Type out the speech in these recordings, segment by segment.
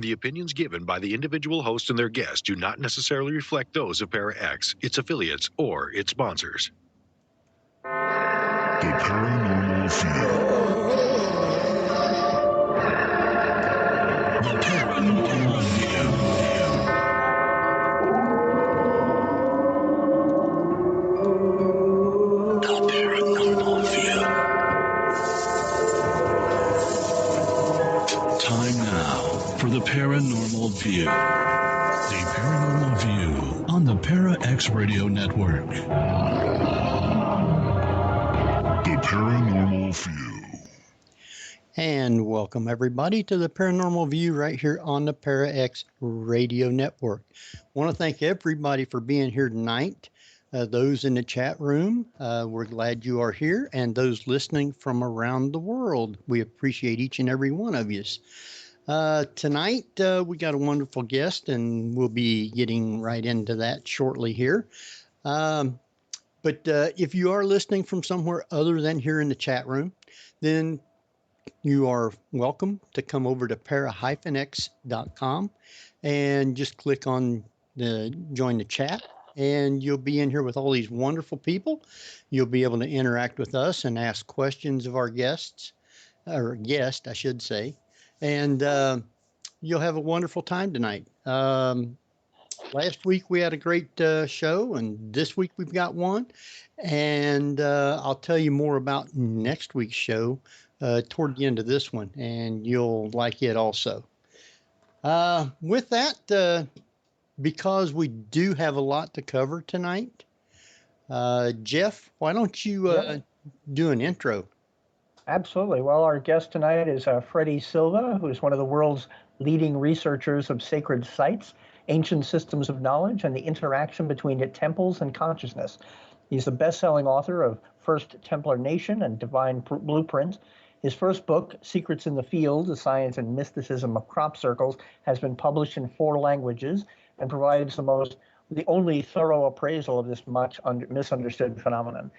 The opinions given by the individual host and their guests do not necessarily reflect those of Para X, its affiliates, or its sponsors. The Paranormal View. The Paranormal View. The Paranormal View. Time now for the Paranormal View. The Paranormal View on the Para X Radio Network. The Paranormal View. And welcome everybody to the Paranormal View right here on the Para X Radio Network. I want to thank everybody for being here tonight. Those in the chat room, we're glad you are here, and those listening from around the world, we appreciate each and every one of you. Tonight, we got a wonderful guest, and we'll be getting right into that shortly here. But if you are listening from somewhere other than here in the chat room, then you are welcome to come over to para-x.com and just click on the join the chat, and you'll be in here with all these wonderful people. You'll be able to interact with us and ask questions of our guests, or guest, I should say. And you'll have a wonderful time tonight. Last week we had a great show, and this week we've got one. And I'll tell you more about next week's show toward the end of this one, and you'll like it also. With that, because we do have a lot to cover tonight, Jeff, why don't you do an intro? Absolutely. Well, our guest tonight is Freddy Silva, who is one of the world's leading researchers of sacred sites, ancient systems of knowledge, and the interaction between temples and consciousness. He's the best-selling author of First Templar Nation and Divine Blueprint. His first book, Secrets in the Field, The Science and Mysticism of Crop Circles, has been published in 4 languages and provides the only thorough appraisal of this much misunderstood phenomenon.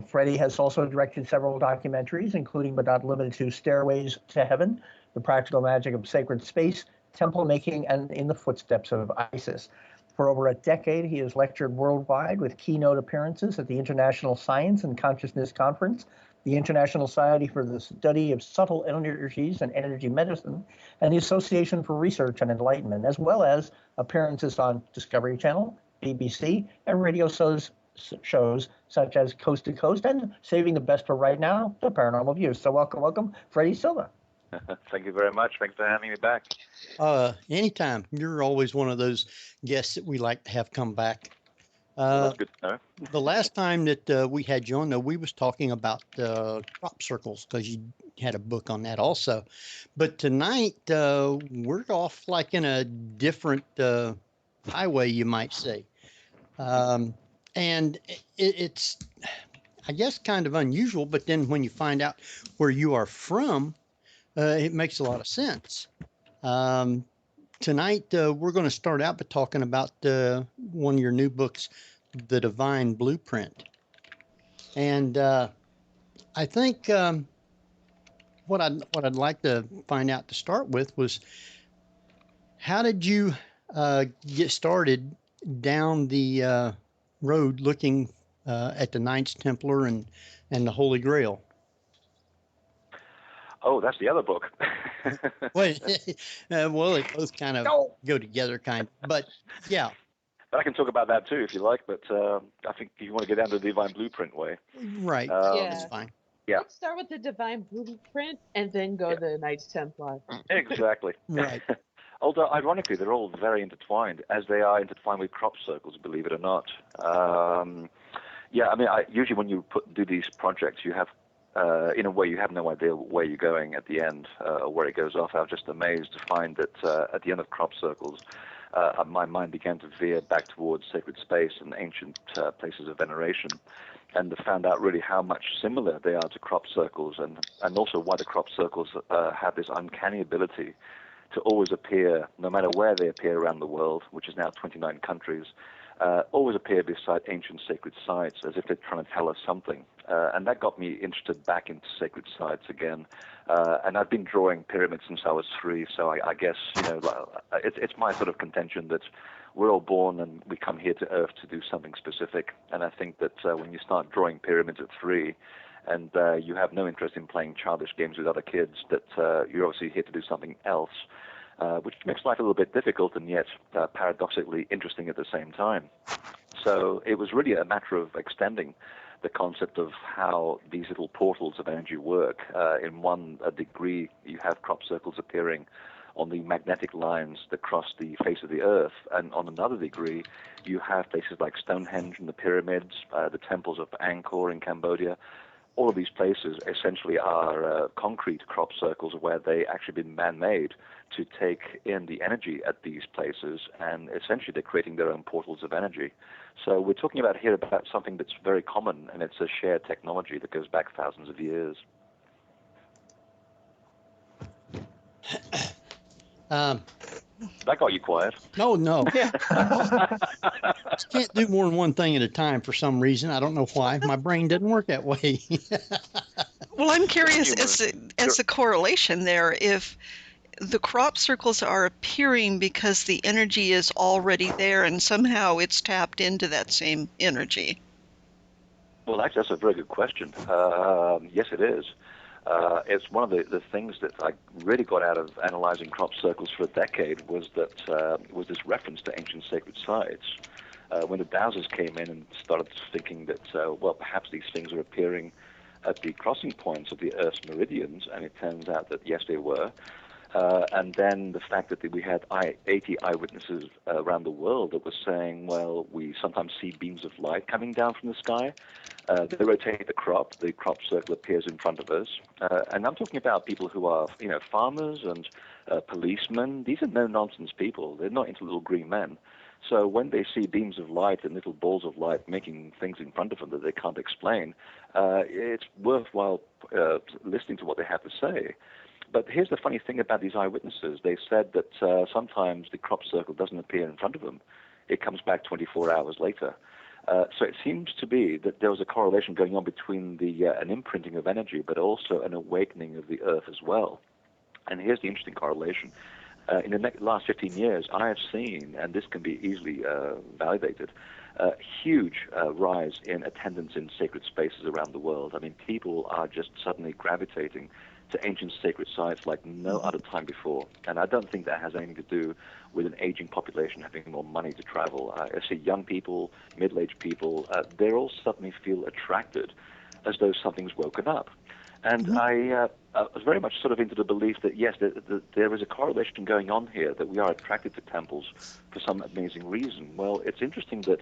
Freddy has also directed several documentaries, including but not limited to Stairways to Heaven, The Practical Magic of Sacred Space, Templemaking, and In the Footsteps of Isis. For over a decade, he has lectured worldwide with keynote appearances at the International Science and Consciousness Conference, the International Society for the Study of Subtle Energies and Energy Medicine, and the Association for Research and Enlightenment, as well as appearances on Discovery Channel, BBC, and radio shows such as Coast to Coast, and saving the best for right now, The Paranormal View. So welcome, Freddy Silva. Thank you very much. Thanks for having me back. Anytime. You're always one of those guests that we like to have come back. That's good to know. The last time that we had you on, though, we was talking about crop circles, because you had a book on that also. But tonight, we're off like in a different highway, you might say. And it's, I guess, kind of unusual, but then when you find out where you are from, it makes a lot of sense. Tonight, we're going to start out by talking about one of your new books, The Divine Blueprint. And I think what I'd like to find out to start with was, how did you get started down the road looking at the Knights Templar and the Holy Grail? Oh, that's the other book. Well, they both kind of go together, but yeah. But I can talk about that too if you like, but I think you want to get down to the Divine Blueprint way. Right, that's fine. Yeah. Let's start with the Divine Blueprint and then go to the Knights Templar. Exactly. Right. Although, ironically, they're all very intertwined, as they are intertwined with crop circles, believe it or not. Usually when you do these projects, you have, in a way, you have no idea where you're going at the end, or where it goes off. I was just amazed to find that at the end of crop circles, my mind began to veer back towards sacred space and ancient places of veneration, and found out really how much similar they are to crop circles, and also why the crop circles have this uncanny ability to always appear, no matter where they appear around the world, which is now 29 countries, always appear beside ancient sacred sites as if they're trying to tell us something. And that got me interested back into sacred sites again. And I've been drawing pyramids since I was 3, so I guess, it's my sort of contention that we're all born and we come here to Earth to do something specific. And I think that when you start drawing pyramids at 3, and you have no interest in playing childish games with other kids, that you're obviously here to do something else, which makes life a little bit difficult and yet paradoxically interesting at the same time. So it was really a matter of extending the concept of how these little portals of energy work. In one degree, you have crop circles appearing on the magnetic lines that cross the face of the Earth, and on another degree, you have places like Stonehenge and the pyramids, the temples of Angkor in Cambodia. All of these places essentially are concrete crop circles where they actually been man-made to take in the energy at these places, and essentially they're creating their own portals of energy. So we're talking about here about something that's very common, and it's a shared technology that goes back thousands of years. That got you quiet. No. Can't do more than one thing at a time for some reason. I don't know why. My brain doesn't work that way. Well, I'm curious as a correlation there, if the crop circles are appearing because the energy is already there and somehow it's tapped into that same energy. Well, actually, that's a very good question. Yes, it is. It's one of the things that I really got out of analyzing crop circles for a decade was this reference to ancient sacred sites. When the dowsers came in and started thinking that, perhaps these things are appearing at the crossing points of the Earth's meridians, and it turns out that, yes, they were. And then the fact that we had 80 eyewitnesses around the world that were saying, well, we sometimes see beams of light coming down from the sky. They rotate the crop circle appears in front of us. And I'm talking about people who are, farmers and policemen. These are no-nonsense people. They're not into little green men. So when they see beams of light and little balls of light making things in front of them that they can't explain, it's worthwhile listening to what they have to say. But here's the funny thing about these eyewitnesses. They said that sometimes the crop circle doesn't appear in front of them. It comes back 24 hours later. So it seems to be that there was a correlation going on between an imprinting of energy, but also an awakening of the Earth as well. And here's the interesting correlation. In the last 15 years, I have seen, and this can be easily validated, a huge rise in attendance in sacred spaces around the world. I mean, people are just suddenly gravitating to ancient sacred sites like no other time before. And I don't think that has anything to do with an aging population having more money to travel. I see young people, middle-aged people, they all suddenly feel attracted as though something's woken up. And I was very much sort of into the belief that, yes, there is a correlation going on here, that we are attracted to temples for some amazing reason. Well, it's interesting that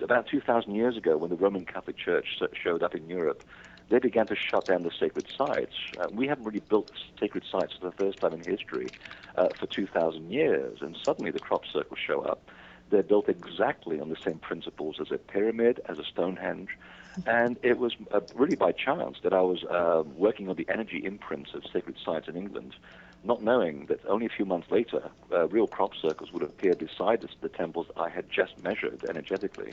about 2,000 years ago, when the Roman Catholic Church showed up in Europe, they began to shut down the sacred sites. We haven't really built sacred sites for the first time in history for 2,000 years, and suddenly the crop circles show up. They're built exactly on the same principles as a pyramid, as a Stonehenge, and it was really by chance that I was working on the energy imprints of sacred sites in England, not knowing that only a few months later, real crop circles would appear beside the temples I had just measured energetically,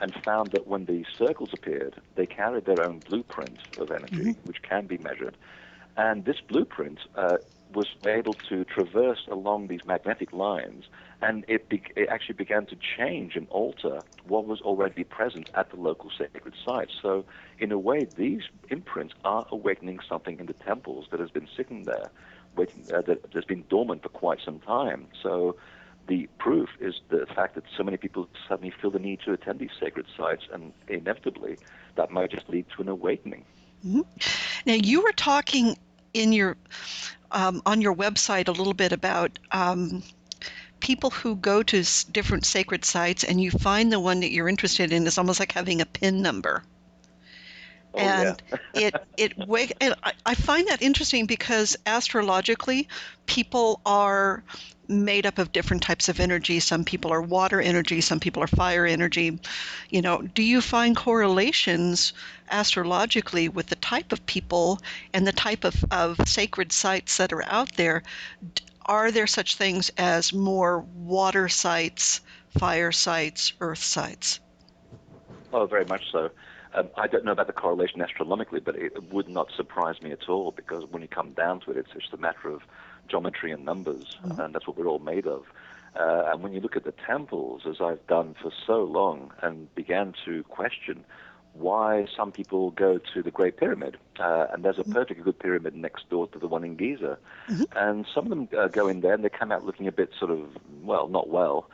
and found that when the circles appeared, they carried their own blueprint of energy, which can be measured. And this blueprint was able to traverse along these magnetic lines, and it actually began to change and alter what was already present at the local sacred sites. So in a way, these imprints are awakening something in the temples that has been sitting there, waiting, that has been dormant for quite some time. So the proof is the fact that so many people suddenly feel the need to attend these sacred sites, and inevitably that might just lead to an awakening. Mm-hmm. Now, you were talking in your on your website a little bit about people who go to different sacred sites, and you find the one that you're interested in is almost like having a PIN number. Oh, and yeah. and I find that interesting because astrologically, people are made up of different types of energy. Some people are water energy, some people are fire energy. Do you find correlations astrologically with the type of people and the type of sacred sites that are out there? are there such things as more water sites, fire sites, earth sites? Oh, very much so. I don't know about the correlation astronomically, but it would not surprise me at all, because when you come down to it, it's just a matter of geometry and numbers, and that's what we're all made of. And when you look at the temples, as I've done for so long, and began to question why some people go to the Great Pyramid, and there's a perfectly good pyramid next door to the one in Giza, and some of them go in there and they come out looking a bit sort of, well, not well.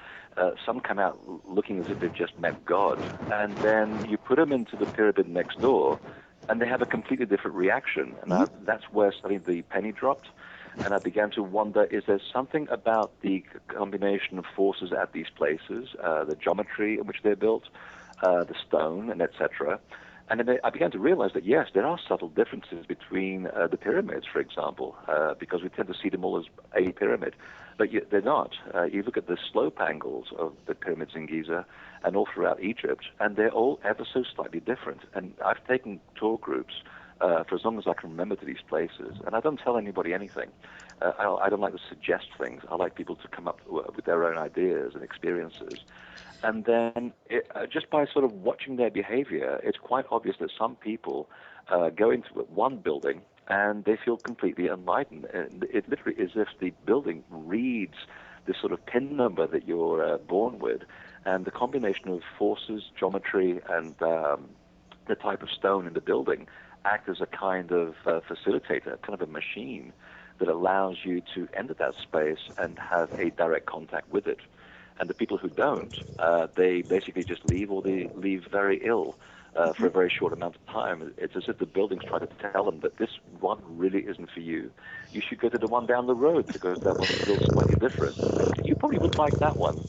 Some come out looking as if they've just met God, and then you put them into the pyramid next door, and they have a completely different reaction. And that's where suddenly the penny dropped, and I began to wonder, is there something about the combination of forces at these places, the geometry in which they're built, the stone, and etc. And then I began to realize that, yes, there are subtle differences between the pyramids, for example, because we tend to see them all as a pyramid, but they're not. You look at the slope angles of the pyramids in Giza and all throughout Egypt, and they're all ever so slightly different. And I've taken tour groups for as long as I can remember to these places, and I don't tell anybody anything. I don't like to suggest things. I like people to come up with their own ideas and experiences. And then just by sort of watching their behavior, it's quite obvious that some people go into one building and they feel completely enlightened. And it literally is as if the building reads this sort of pin number that you're born with, and the combination of forces, geometry, and the type of stone in the building act as a kind of facilitator, kind of a machine that allows you to enter that space and have a direct contact with it. And the people who don't, they basically just leave, or they leave very ill for a very short amount of time. It's as if the building's trying to tell them that this one really isn't for you. You should go to the one down the road, because that one's still slightly different. You probably would like that one.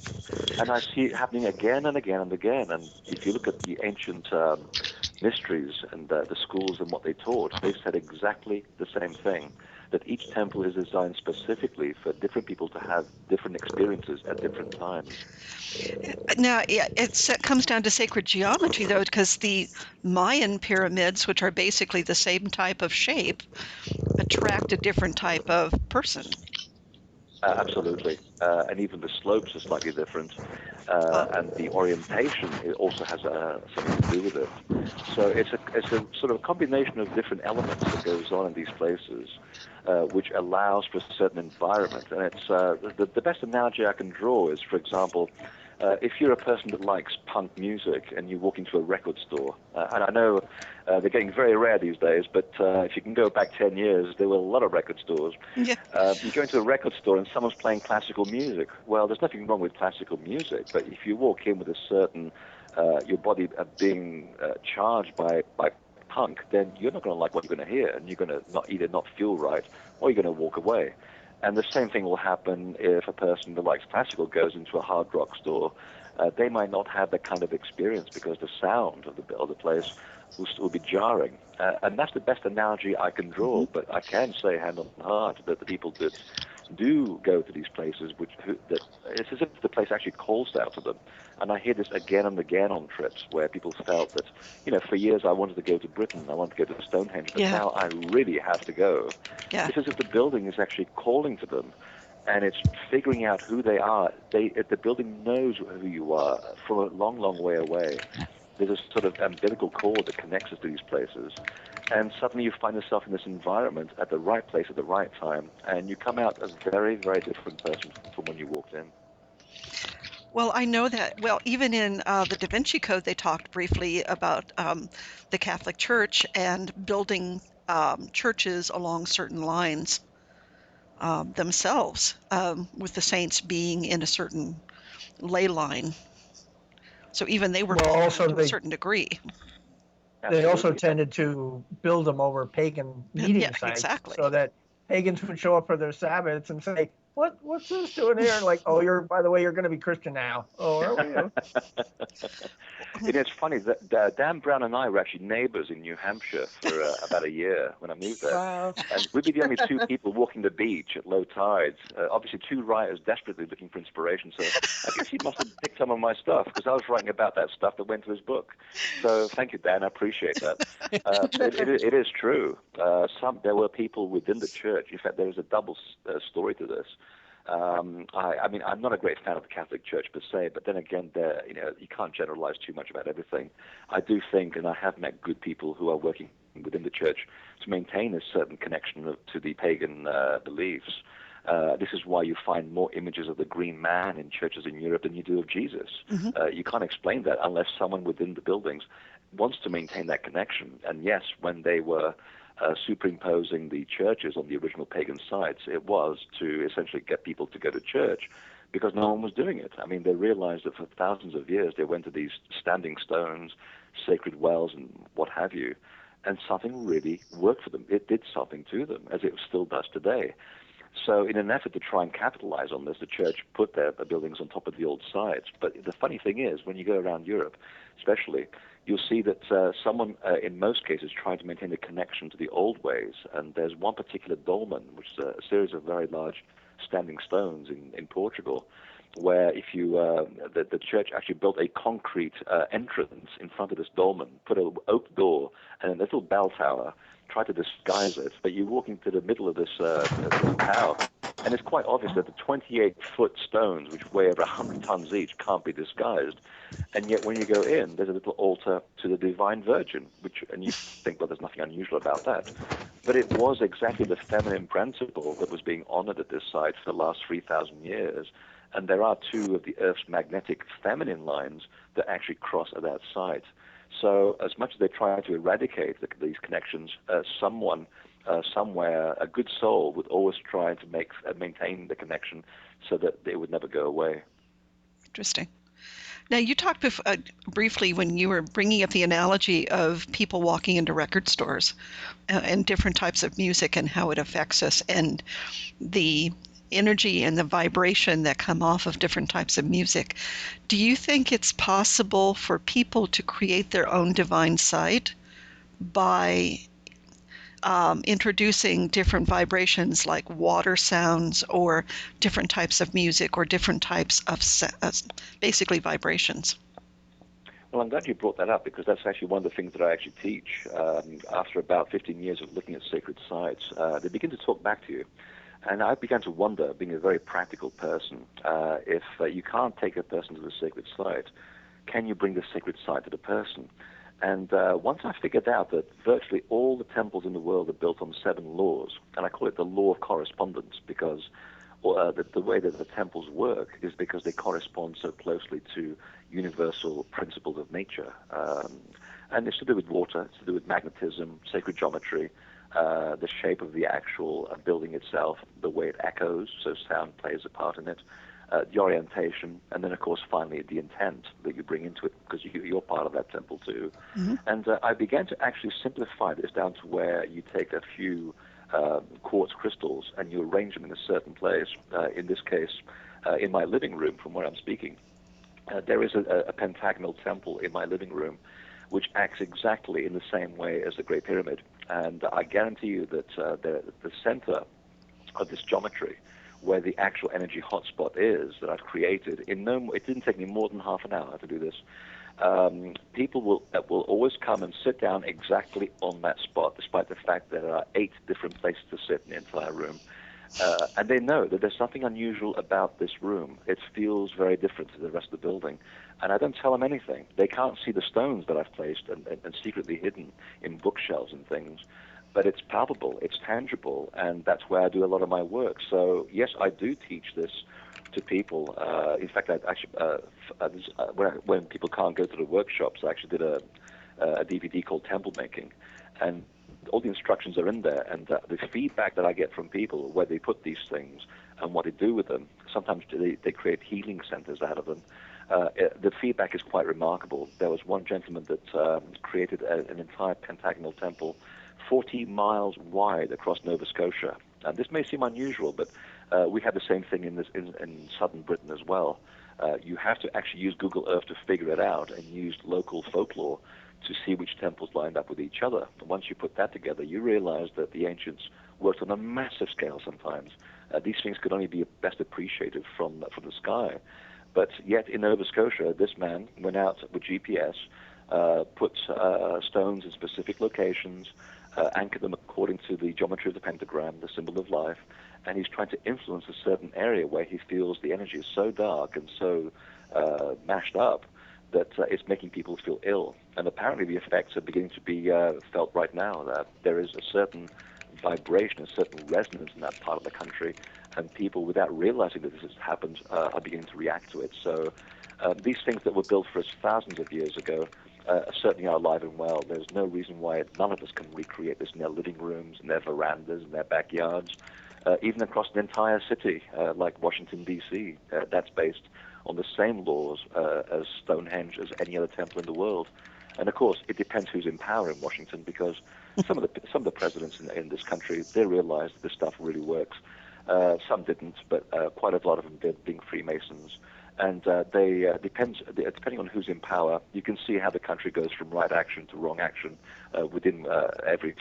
And I see it happening again and again and again. And if you look at the ancient mysteries and the schools and what they taught, they said exactly the same thing, that each temple is designed specifically for different people to have different experiences at different times. Now, it comes down to sacred geometry, though, because the Mayan pyramids, which are basically the same type of shape, attract a different type of person. Absolutely. And even the slopes are slightly different. And the orientation, it also has something to do with it. So it's a sort of combination of different elements that goes on in these places, which allows for a certain environment. And it's the best analogy I can draw is, for example, if you're a person that likes punk music and you walk into a record store, and I know they're getting very rare these days, but if you can go back 10 years, there were a lot of record stores. Yeah. You go into a record store and someone's playing classical music. Well, there's nothing wrong with classical music, but if you walk in with a certain, your body being charged by punk, then you're not going to like what you're going to hear, and you're going to either not feel right, or you're going to walk away. And the same thing will happen if a person that likes classical goes into a hard rock store. They might not have that kind of experience because the sound of the place will be jarring. And that's the best analogy I can draw, but I can say hand on heart that the people that do go to these places, that it's as if the place actually calls out to them. And I hear this again and again on trips where people felt that, for years I wanted to go to Britain, I wanted to go to Stonehenge, but now I really have to go. Yeah. It's as if the building is actually calling to them, and it's figuring out who they are. The building knows who you are from a long, long way away. There's a sort of umbilical cord that connects us to these places. And suddenly you find yourself in this environment at the right place at the right time, and you come out a very, very different person from when you walked in. Well, I know that. Well, even in the Da Vinci Code, they talked briefly about the Catholic Church and building churches along certain lines themselves, with the saints being in a certain ley line. So even they were to a certain degree. They also tended to build them over pagan meeting sites, exactly. So that pagans would show up for their Sabbaths and say, "What's this doing here?" And like, "Oh, by the way, you're going to be Christian now." "Oh, are we?" It's funny that Dan Brown and I were actually neighbors in New Hampshire for about a year when I moved there. Wow. And we'd be the only two people walking the beach at low tides. Obviously, two writers desperately looking for inspiration. So I guess he must have picked some of my stuff, because I was writing about that stuff that went to his book. So thank you, Dan. I appreciate that. It is true. There were people within the church. In fact, there is a double story to this. I mean, I'm not a great fan of the Catholic Church per se, but then again, you can't generalize too much about everything. I do think, and I have met good people who are working within the church to maintain a certain connection to the pagan beliefs. This is why you find more images of the green man in churches in Europe than you do of Jesus. You can't explain that unless someone within the buildings wants to maintain that connection. And yes, when they were superimposing the churches on the original pagan sites, it was to essentially get people to go to church because no one was doing it. I mean, they realized that for thousands of years they went to these standing stones, sacred wells, and what have you, and something really worked for them. It did something to them, as it still does today. So in an effort to try and capitalize on this, the church put their buildings on top of the old sites. But the funny thing is, when you go around Europe, especially, you'll see that someone, in most cases, trying to maintain a connection to the old ways. And there's one particular dolmen, which is a series of very large standing stones in Portugal, where if you the church actually built a concrete entrance in front of this dolmen, put an oak door and a little bell tower, try to disguise it, but you walk into the middle of this tower, and it's quite obvious that the 28-foot stones, which weigh over 100 tons each, can't be disguised. And yet when you go in, there's a little altar to the Divine Virgin, and you think, well, there's nothing unusual about that. But it was exactly the feminine principle that was being honored at this site for the last 3,000 years. And there are two of the Earth's magnetic feminine lines that actually cross at that site. So as much as they try to eradicate these connections, someone somewhere, a good soul, would always try to maintain the connection so that they would never go away. Interesting. Now, you talked briefly when you were bringing up the analogy of people walking into record stores and different types of music and how it affects us, and the energy and the vibration that come off of different types of music. Do you think it's possible for people to create their own divine site by introducing different vibrations like water sounds or different types of music or different types of basically vibrations? Well, I'm glad you brought that up because that's actually one of the things that I actually teach. After about 15 years of looking at sacred sites, they begin to talk back to you. And I began to wonder, being a very practical person, if you can't take a person to the sacred site, can you bring the sacred site to the person? And once I figured out that virtually all the temples in the world are built on 7 laws, and I call it the law of correspondence because the way that the temples work is because they correspond so closely to universal principles of nature. And it's to do with water, it's to do with magnetism, sacred geometry, the shape of the actual building itself, the way it echoes, so sound plays a part in it, the orientation, and then, of course, finally, the intent that you bring into it, because you're part of that temple, too. Mm-hmm. And I began to actually simplify this down to where you take a few quartz crystals and you arrange them in a certain place. In this case, in my living room, from where I'm speaking, there is a pentagonal temple in my living room which acts exactly in the same way as the Great Pyramid. And I guarantee you that the center of this geometry, where the actual energy hotspot is that I've created, it didn't take me more than half an hour to do this. People will always come and sit down exactly on that spot, despite the fact that there are 8 different places to sit in the entire room. And they know that there's something unusual about this room. It feels very different to the rest of the building. And I don't tell them anything. They can't see the stones that I've placed and secretly hidden in bookshelves and things. But it's palpable, it's tangible, and that's where I do a lot of my work. So, yes, I do teach this to people. In fact, I actually, when people can't go to the workshops, I actually did a DVD called Templemaking. And all the instructions are in there, and the feedback that I get from people where they put these things and what they do with them, sometimes they create healing centers out of them. The feedback is quite remarkable. There was one gentleman that created an entire pentagonal temple 40 miles wide across Nova Scotia. And this may seem unusual, but we have the same thing in southern Britain as well. You have to actually use Google Earth to figure it out and use local folklore to see which temples lined up with each other. And once you put that together, you realize that the ancients worked on a massive scale sometimes. These things could only be best appreciated from the sky. But yet in Nova Scotia, this man went out with GPS, put stones in specific locations, anchor them according to the geometry of the pentagram, the symbol of life, and he's trying to influence a certain area where he feels the energy is so dark and so mashed up that it's making people feel ill. And apparently the effects are beginning to be felt right now. That there is a certain vibration, a certain resonance in that part of the country, and people, without realizing that this has happened, are beginning to react to it. So these things that were built for us thousands of years ago certainly are alive and well. There's no reason why none of us can recreate this in their living rooms, in their verandas, in their backyards, even across an entire city like Washington, D.C. That's based on the same laws as Stonehenge, as any other temple in the world. And of course, it depends who's in power in Washington, because some of the presidents in this country, they realized that this stuff really works. Some didn't, but quite a lot of them did, being Freemasons. And depending on who's in power, you can see how the country goes from right action to wrong action within every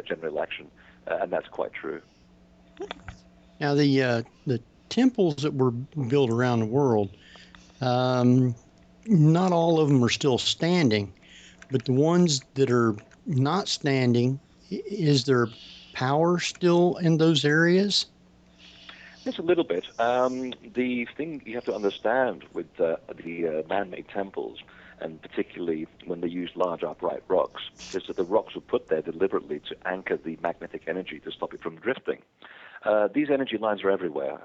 general election, and that's quite true. Now, the temples that were built around the world, not all of them are still standing, but the ones that are not standing, is there power still in those areas? Just a little bit. The thing you have to understand with the man-made temples, and particularly when they use large upright rocks, is that the rocks were put there deliberately to anchor the magnetic energy to stop it from drifting. These energy lines are everywhere.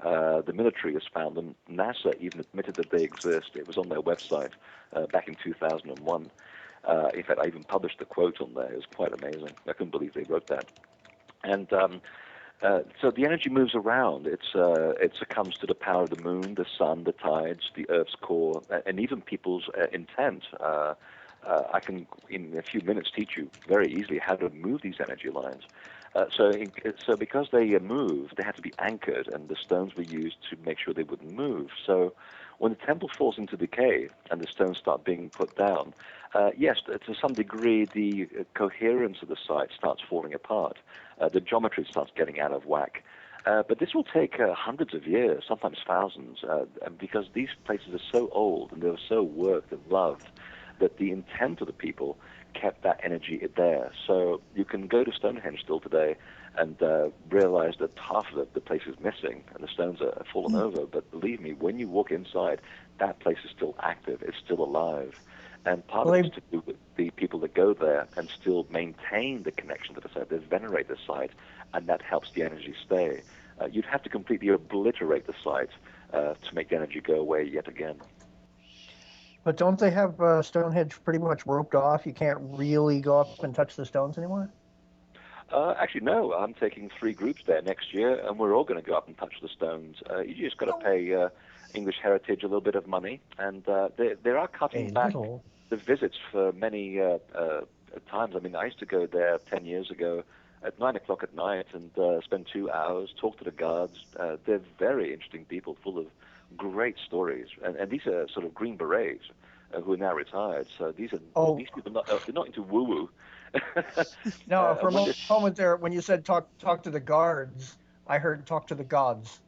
The military has found them. NASA even admitted that they exist. It was on their website back in 2001. In fact, I even published the quote on there. It was quite amazing. I couldn't believe they wrote that. And so the energy moves around. It succumbs to the power of the moon, the sun, the tides, the Earth's core, and even people's intent. I can, in a few minutes, teach you very easily how to move these energy lines. So because they move, they have to be anchored, and the stones were used to make sure they wouldn't move. So when the temple falls into decay and the stones start being put down, yes, to some degree, the coherence of the site starts falling apart. The geometry starts getting out of whack. But this will take hundreds of years, sometimes thousands, because these places are so old and they were so worked and loved that the intent of the people kept that energy there. So you can go to Stonehenge still today and realize that half of the place is missing and the stones are fallen over. But believe me, when you walk inside, that place is still active, it's still alive. And part of it is to do with the people that go there and still maintain the connection to the site. They venerate the site, and that helps the energy stay. You'd have to completely obliterate the site to make the energy go away yet again. But don't they have Stonehenge pretty much roped off? You can't really go up and touch the stones anymore? Actually, no. I'm taking 3 groups there next year, and we're all going to go up and touch the stones. You just got to pay English Heritage a little bit of money, and they are cutting back the visits for many times. I mean, I used to go there 10 years ago at 9 o'clock at night and spend 2 hours, talk to the guards. They're very interesting people, full of great stories, and these are sort of Green Berets who are now retired. So these people they're not into woo-woo. No, for a moment there, when you said talk to the guards, I heard talk to the gods.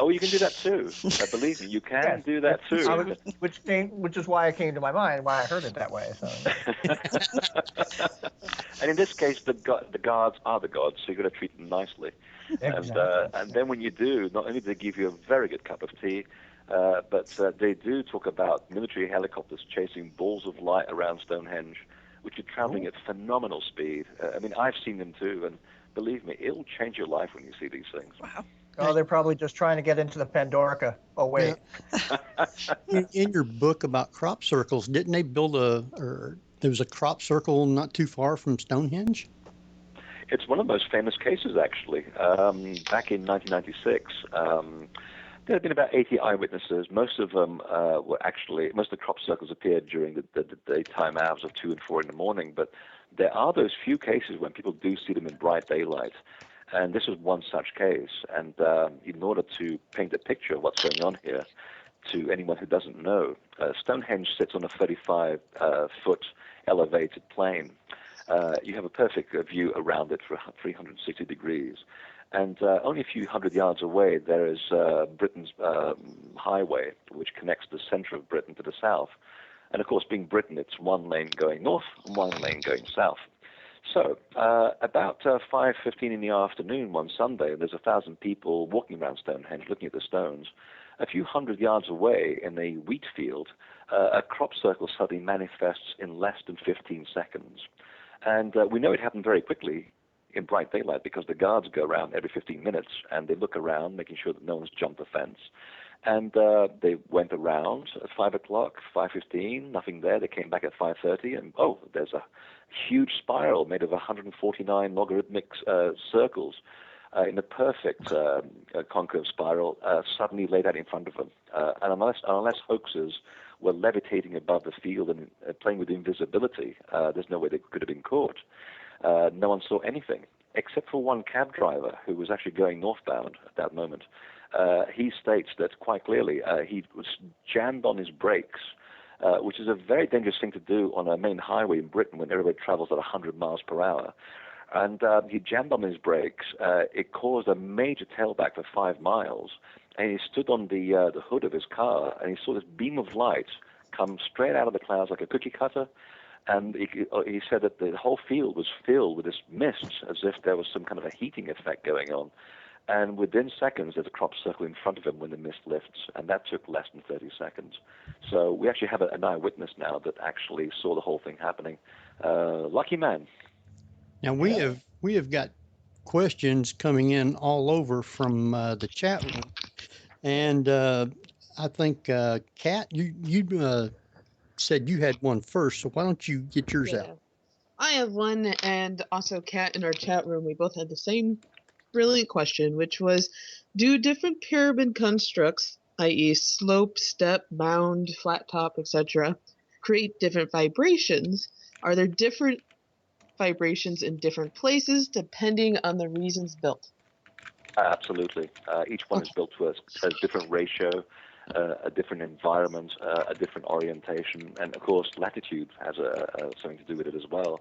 Oh, you can do that too. Believe me, you can do that too. Which is why it came to my mind, why I heard it that way. So. And in this case, the guards are the gods, so you've got to treat them nicely. Exactly. And then when you do, not only do they give you a very good cup of tea, but they do talk about military helicopters chasing balls of light around Stonehenge, which are traveling at phenomenal speed. I mean, I've seen them too, and believe me, it'll change your life when you see these things. Wow. Oh, they're probably just trying to get into the Pandorica. Oh, wait. Yeah. In your book about crop circles, didn't they build there was a crop circle not too far from Stonehenge? It's one of the most famous cases, actually. Back in 1996, there had been about 80 eyewitnesses. Most of them most of the crop circles appeared during the daytime hours of 2 and 4 in the morning, but there are those few cases when people do see them in bright daylight. And this was one such case. And in order to paint a picture of what's going on here to anyone who doesn't know, Stonehenge sits on a 35-foot elevated plain. You have a perfect view around it for 360 degrees. And only a few hundred yards away, there is Britain's highway, which connects the center of Britain to the south. And of course, being Britain, it's one lane going north and one lane going south. So about 5:15 in the afternoon one Sunday, there's 1,000 people walking around Stonehenge looking at the stones. A few hundred yards away in a wheat field, a crop circle suddenly manifests in less than 15 seconds. And we know it happened very quickly in bright daylight because the guards go around every 15 minutes and they look around, making sure that no one's jumped the fence. And they went around at 5 o'clock, 5:15, nothing there. They came back at 5:30, and there's a huge spiral made of 149 logarithmic circles in a perfect concave spiral suddenly laid out in front of them. And unless hoaxers were levitating above the field and playing with invisibility, there's no way they could have been caught. No one saw anything, except for one cab driver who was actually going northbound at that moment. He states that quite clearly he was jammed on his brakes, which is a very dangerous thing to do on a main highway in Britain when everybody travels at 100 miles per hour. And he jammed on his brakes. It caused a major tailback for 5 miles. And he stood on the hood of his car, and he saw this beam of light come straight out of the clouds like a cookie cutter. And he said that the whole field was filled with this mist, as if there was some kind of a heating effect going on. And within seconds, there's a crop circle in front of him when the mist lifts, and that took less than 30 seconds. So we actually have an eyewitness now that actually saw the whole thing happening. Lucky man. Now we have got questions coming in all over from the chat room, and I think Kat, you said you had one first, so why don't you get yours out? I have one, and also Kat in our chat room. We both had the same brilliant question, which was, do different pyramid constructs, i.e. slope, step, mound, flat top, etc., create different vibrations? Are there different vibrations in different places depending on the reasons built? Absolutely. Each one is built to a different ratio, a different environment, a different orientation, and of course latitude has something to do with it as well.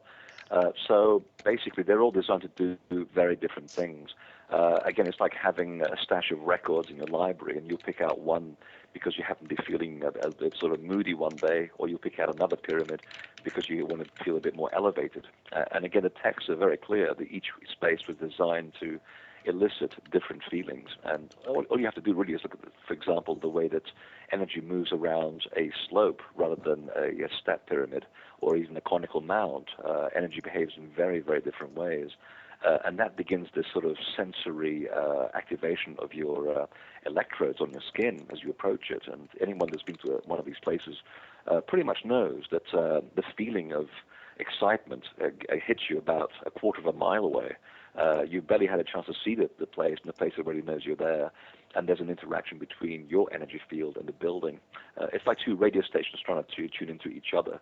So basically, they're all designed to do very different things. Again, it's like having a stash of records in your library, and you pick out one because you happen to be feeling a bit sort of moody one day, or you pick out another pyramid because you want to feel a bit more elevated. And again, the texts are very clear that each space was designed to elicit different feelings. And all you have to do really is look at, for example, the way that energy moves around a slope rather than a step pyramid or even a conical mound. Energy behaves in very, very different ways. And that begins this sort of sensory activation of your electrodes on your skin as you approach it. And anyone that's been to one of these places pretty much knows that the feeling of excitement hits you about a quarter of a mile away. You barely had a chance to see the place, and the place already knows you're there. And there's an interaction between your energy field and the building. It's like two radio stations trying to tune into each other.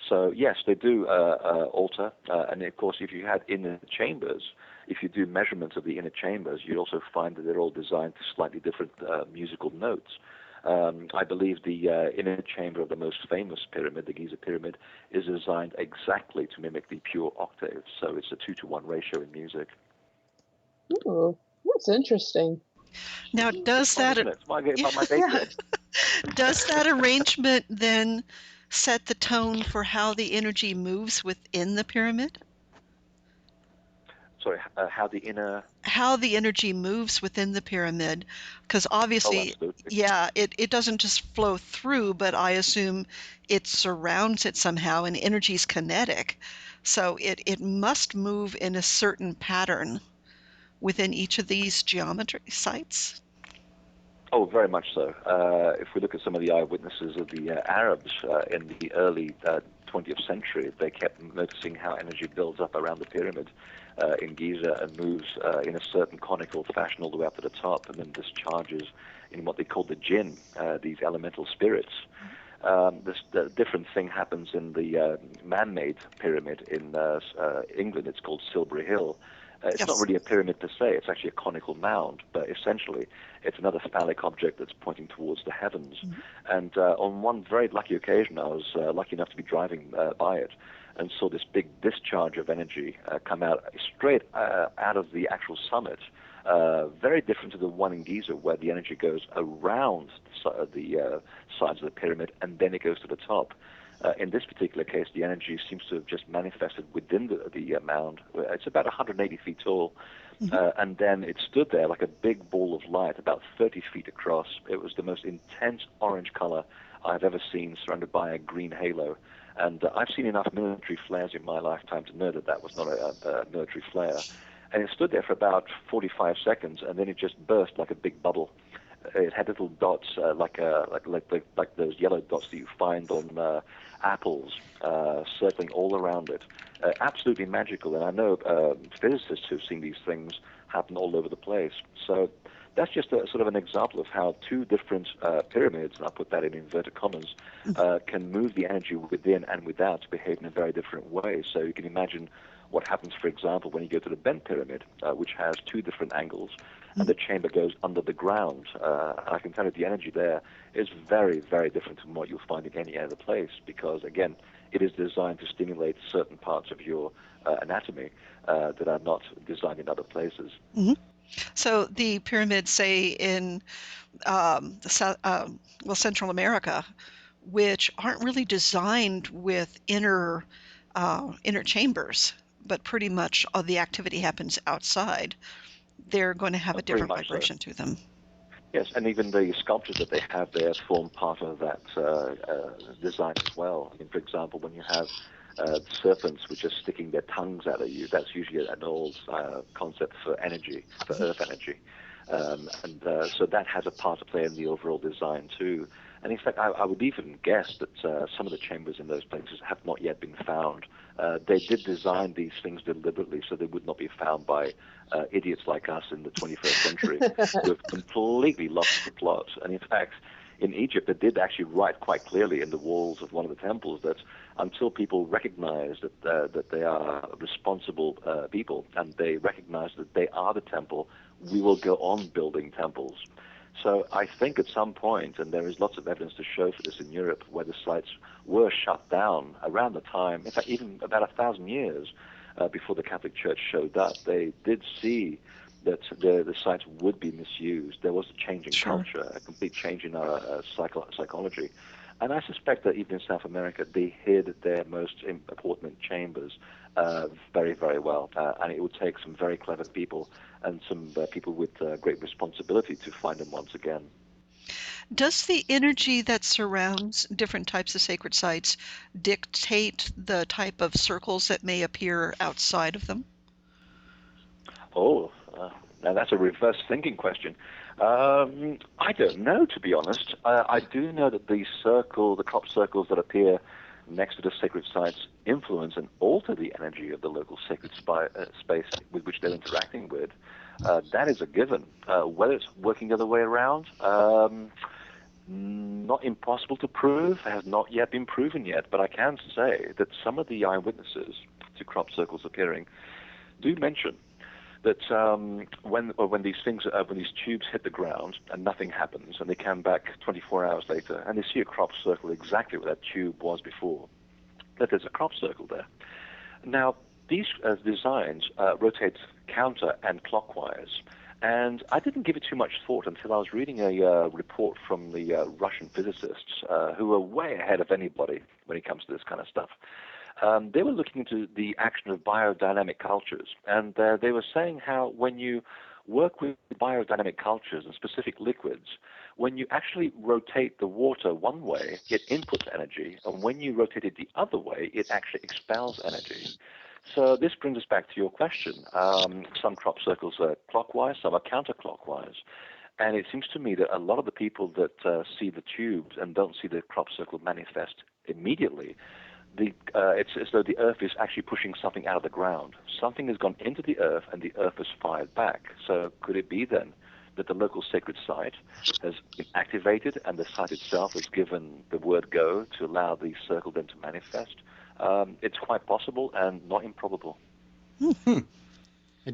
So yes, they do alter. And of course, if you had inner chambers, if you do measurements of the inner chambers, you also find that they're all designed to slightly different musical notes. I believe the inner chamber of the most famous pyramid, the Giza pyramid, is designed exactly to mimic the pure octave. So it's a 2-to-1 ratio in music. Ooh, that's interesting. Now, does that does that arrangement then set the tone for how the energy moves within the pyramid? Sorry, how the energy moves within the pyramid, because obviously, it doesn't just flow through, but I assume it surrounds it somehow, and energy is kinetic, so it must move in a certain pattern within each of these geometry sites. Oh, very much so. If we look at some of the eyewitnesses of the Arabs in the early 20th century, they kept noticing how energy builds up around the pyramid in Giza and moves in a certain conical fashion all the way up to the top, and then discharges in what they call the jinn, these elemental spirits. The different thing happens in the man-made pyramid in England. It's called Silbury Hill. It's not really a pyramid per se, it's actually a conical mound, but essentially it's another phallic object that's pointing towards the heavens. And on one very lucky occasion, I was lucky enough to be driving by it and saw this big discharge of energy come out straight out of the actual summit, very different to the one in Giza where the energy goes around the sides of the pyramid and then it goes to the top. In this particular case, the energy seems to have just manifested within the mound. It's about 180 feet tall, and then it stood there like a big ball of light, about 30 feet across. It was the most intense orange color I've ever seen, surrounded by a green halo. And I've seen enough military flares in my lifetime to know that that was not a military flare. And it stood there for about 45 seconds, and then it just burst like a big bubble. It had little dots, like those yellow dots that you find on apples, circling all around it. Absolutely magical. And I know physicists who've seen these things happen all over the place. So that's just a sort of an example of how two different pyramids, and I'll put that in inverted commas, can move the energy within and without to behave in a very different way. So you can imagine what happens, for example, when you go to the bent pyramid, which has two different angles, and the chamber goes under the ground. I can tell you the energy there is very, very different from what you'll find in any other place because, again, it is designed to stimulate certain parts of your anatomy that are not designed in other places. Mm-hmm. So the pyramids, say in Central America, which aren't really designed with inner chambers, but pretty much all the activity happens outside, they're going to have a different vibration to them. Yes, and even the sculptures that they have there form part of that design as well. I mean, for example, when you have serpents which are sticking their tongues out at you, that's usually an old concept for energy, for earth energy. So that has a part to play in the overall design too. And in fact, I would even guess that some of the chambers in those places have not yet been found. They did design these things deliberately so they would not be found by idiots like us in the 21st century who have completely lost the plot. And in fact, in Egypt, they did actually write quite clearly in the walls of one of the temples that until people recognize that they are responsible people and they recognize that they are the temple, we will go on building temples. So I think at some point, and there is lots of evidence to show for this in Europe, where the sites were shut down around the time, in fact, even about 1,000 years before the Catholic Church showed up, they did see that the sites would be misused. There was a change in culture, a complete change in our psychology. And I suspect that even in South America, they hid their most important chambers very, very well. And it would take some very clever people and some people with great responsibility to find them once again. Does the energy that surrounds different types of sacred sites dictate the type of circles that may appear outside of them? Oh, now that's a reverse thinking question. I don't know, to be honest. I do know that the crop circles that appear next to the sacred sites influence and alter the energy of the local sacred space with which they're interacting with. That is a given. Whether it's working the other way around, not impossible to prove, has not yet been proven yet, but I can say that some of the eyewitnesses to crop circles appearing do mention that when these tubes hit the ground and nothing happens, and they come back 24 hours later and they see a crop circle exactly where that tube was before, that there's a crop circle there. Now, these designs rotate counter and clockwise, and I didn't give it too much thought until I was reading a report from the Russian physicists who are way ahead of anybody when it comes to this kind of stuff. They were looking into the action of biodynamic cultures, and they were saying how when you work with biodynamic cultures and specific liquids, when you actually rotate the water one way, it inputs energy, and when you rotate it the other way, it actually expels energy. So this brings us back to your question. Some crop circles are clockwise, some are counterclockwise. And it seems to me that a lot of the people that see the tubes and don't see the crop circle manifest immediately, it's as though the earth is actually pushing something out of the ground. Something has gone into the earth and the earth has fired back. So could it be then that the local sacred site has been activated and the site itself has given the word go to allow the circle then to manifest? It's quite possible and not improbable.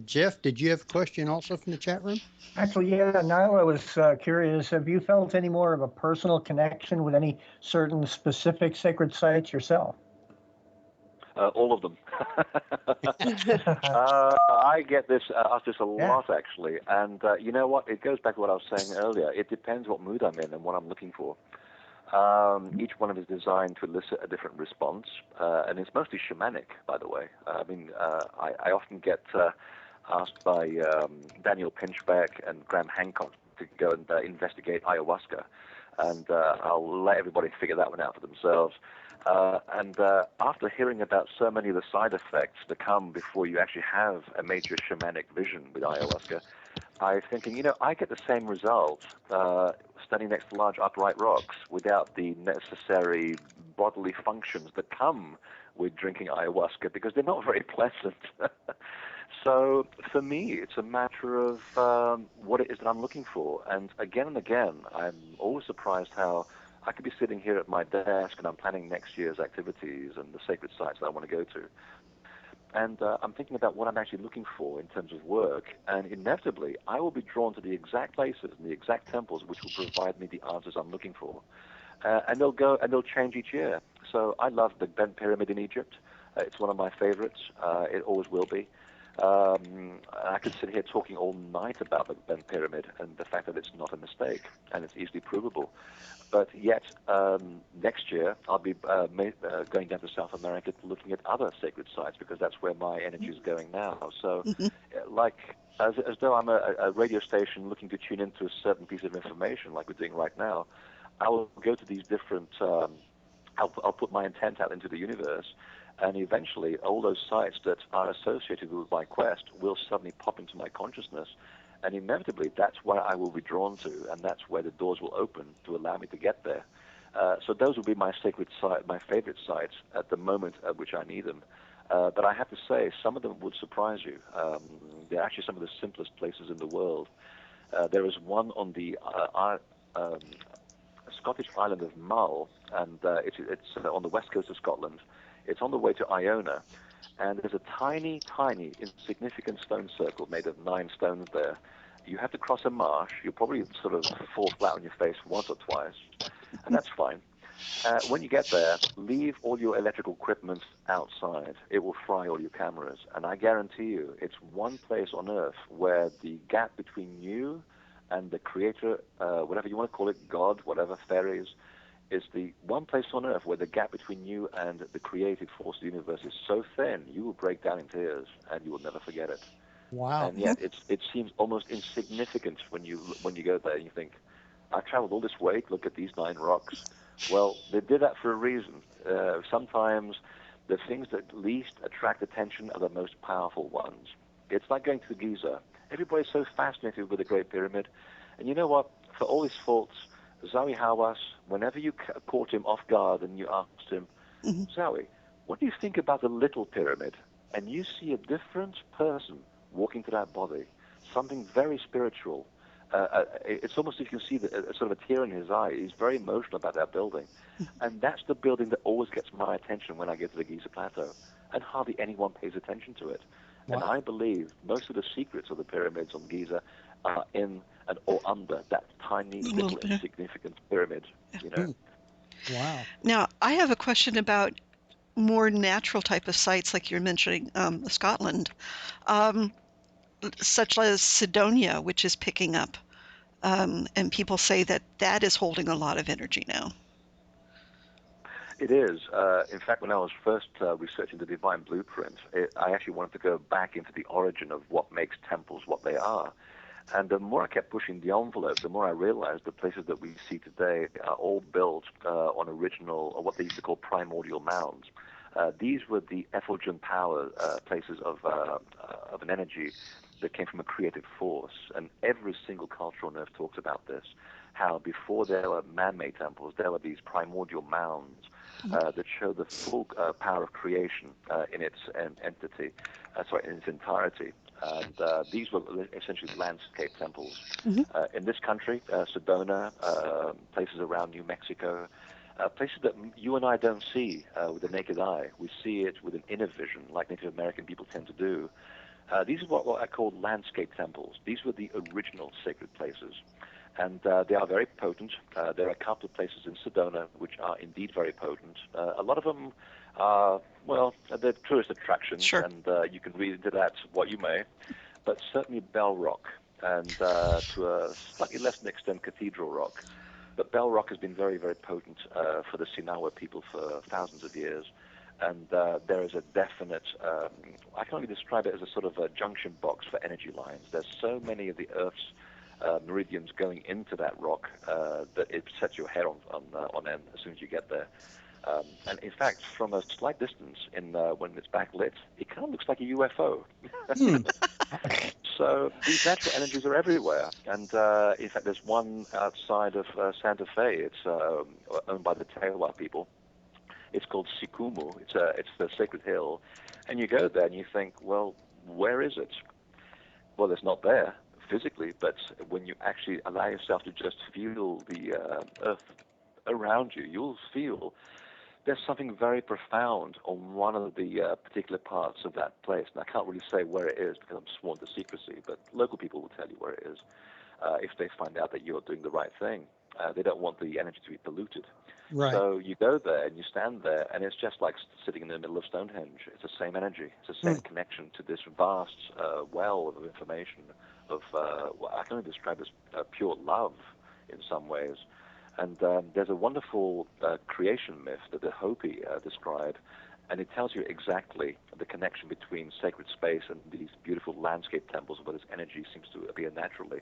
Jeff, did you have a question also from the chat room? Actually, yeah, Nyla was curious. Have you felt any more of a personal connection with any certain specific sacred sites yourself? All of them. I get asked this a lot, actually. And you know what? It goes back to what I was saying earlier. It depends what mood I'm in and what I'm looking for. Each one of them is designed to elicit a different response, and it's mostly shamanic, by the way. I often get asked by Daniel Pinchbeck and Graham Hancock to go and investigate ayahuasca, and I'll let everybody figure that one out for themselves. And after hearing about so many of the side effects that come before you actually have a major shamanic vision with ayahuasca, I'm thinking, I get the same result standing next to large upright rocks without the necessary bodily functions that come with drinking ayahuasca, because they're not very pleasant. So for me, it's a matter of what it is that I'm looking for. And again, I'm always surprised how I could be sitting here at my desk and I'm planning next year's activities and the sacred sites that I want to go to. And I'm thinking about what I'm actually looking for in terms of work, and inevitably I will be drawn to the exact places and the exact temples which will provide me the answers I'm looking for. And they'll change each year. So I love the Bent Pyramid in Egypt. It's one of my favorites. It always will be. I could sit here talking all night about the Bent Pyramid and the fact that it's not a mistake and it's easily provable. But yet, next year, I'll be going down to South America looking at other sacred sites, because that's where my energy is going now. So, as though I'm a radio station looking to tune into a certain piece of information, like we're doing right now, I will go to these different, I'll put my intent out into the universe, and eventually all those sites that are associated with my quest will suddenly pop into my consciousness. And inevitably, that's where I will be drawn to, and that's where the doors will open to allow me to get there. So those will be my sacred site, my favorite sites at the moment at which I need them. But I have to say, some of them would surprise you. They're actually some of the simplest places in the world. There is one on the Scottish island of Mull, and it's on the west coast of Scotland. It's on the way to Iona, and there's a tiny, tiny, insignificant stone circle made of 9 stones there. You have to cross a marsh. You'll probably sort of fall flat on your face once or twice, and that's fine. When you get there, leave all your electrical equipment outside. It will fry all your cameras, and I guarantee you, it's one place on Earth where the gap between you and the Creator, whatever you want to call it, God, whatever, fairies, is the one place on Earth where the gap between you and the creative force of the universe is so thin, you will break down in tears, and you will never forget it. Wow. And yet, it seems almost insignificant when you go there and you think, I traveled all this way to look at these 9 rocks. Well, they did that for a reason. Sometimes the things that least attract attention are the most powerful ones. It's like going to Giza. Everybody's so fascinated with the Great Pyramid. And you know what? For all his faults, Zawi Hawass, whenever you caught him off guard and you asked him, Zawi, what do you think about the Little Pyramid? And you see a different person walking to that body, something very spiritual. It's almost you can see sort of a tear in his eye. He's very emotional about that building. And that's the building that always gets my attention when I get to the Giza Plateau. And hardly anyone pays attention to it. Wow. And I believe most of the secrets of the pyramids on Giza are in and or under that tiny little insignificant pyramid, Wow. Now, I have a question about more natural type of sites, like you're mentioning Scotland, such as Sidonia, which is picking up. And people say that is holding a lot of energy now. It is. In fact, when I was first researching the Divine Blueprint, I actually wanted to go back into the origin of what makes temples what they are. And the more I kept pushing the envelope, the more I realized the places that we see today are all built on original, or what they used to call primordial mounds. These were the effulgent power places of an energy that came from a creative force. And every single culture on Earth talks about this, how before there were man-made temples, there were these primordial mounds that show the full power of creation in its entity, in its entirety. And these were essentially landscape temples. In this country, Sedona, places around New Mexico, places that you and I don't see with the naked eye. We see it with an inner vision, like Native American people tend to do. These are what I call landscape temples. These were the original sacred places. And they are very potent. There are a couple of places in Sedona which are indeed very potent. A lot of them are, they're tourist attractions, sure. And you can read into that what you may. But certainly Bell Rock, and to a slightly less extent Cathedral Rock. But Bell Rock has been very, very potent for the Sinawa people for thousands of years. And there is a definite, I can only describe it as a sort of a junction box for energy lines. There's so many of the Earth's meridians going into that rock that it sets your hair on end as soon as you get there. And in fact, from a slight distance, when it's backlit, it kind of looks like a UFO. So these natural energies are everywhere. And in fact, there's one outside of Santa Fe. It's owned by the Tewa people. It's called Sikumu. It's the sacred hill. And you go there and you think, well, where is it? Well, it's not there physically, but when you actually allow yourself to just feel the earth around you, you'll feel there's something very profound on one of the particular parts of that place. And I can't really say where it is because I'm sworn to secrecy, but local people will tell you where it is if they find out that you're doing the right thing. They don't want the energy to be polluted. Right. So you go there and you stand there, and it's just like sitting in the middle of Stonehenge. It's the same energy. It's the same connection to this vast well of information of what I can only describe as pure love in some ways. And there's a wonderful creation myth that the Hopi describe, and it tells you exactly the connection between sacred space and these beautiful landscape temples where this energy seems to appear naturally.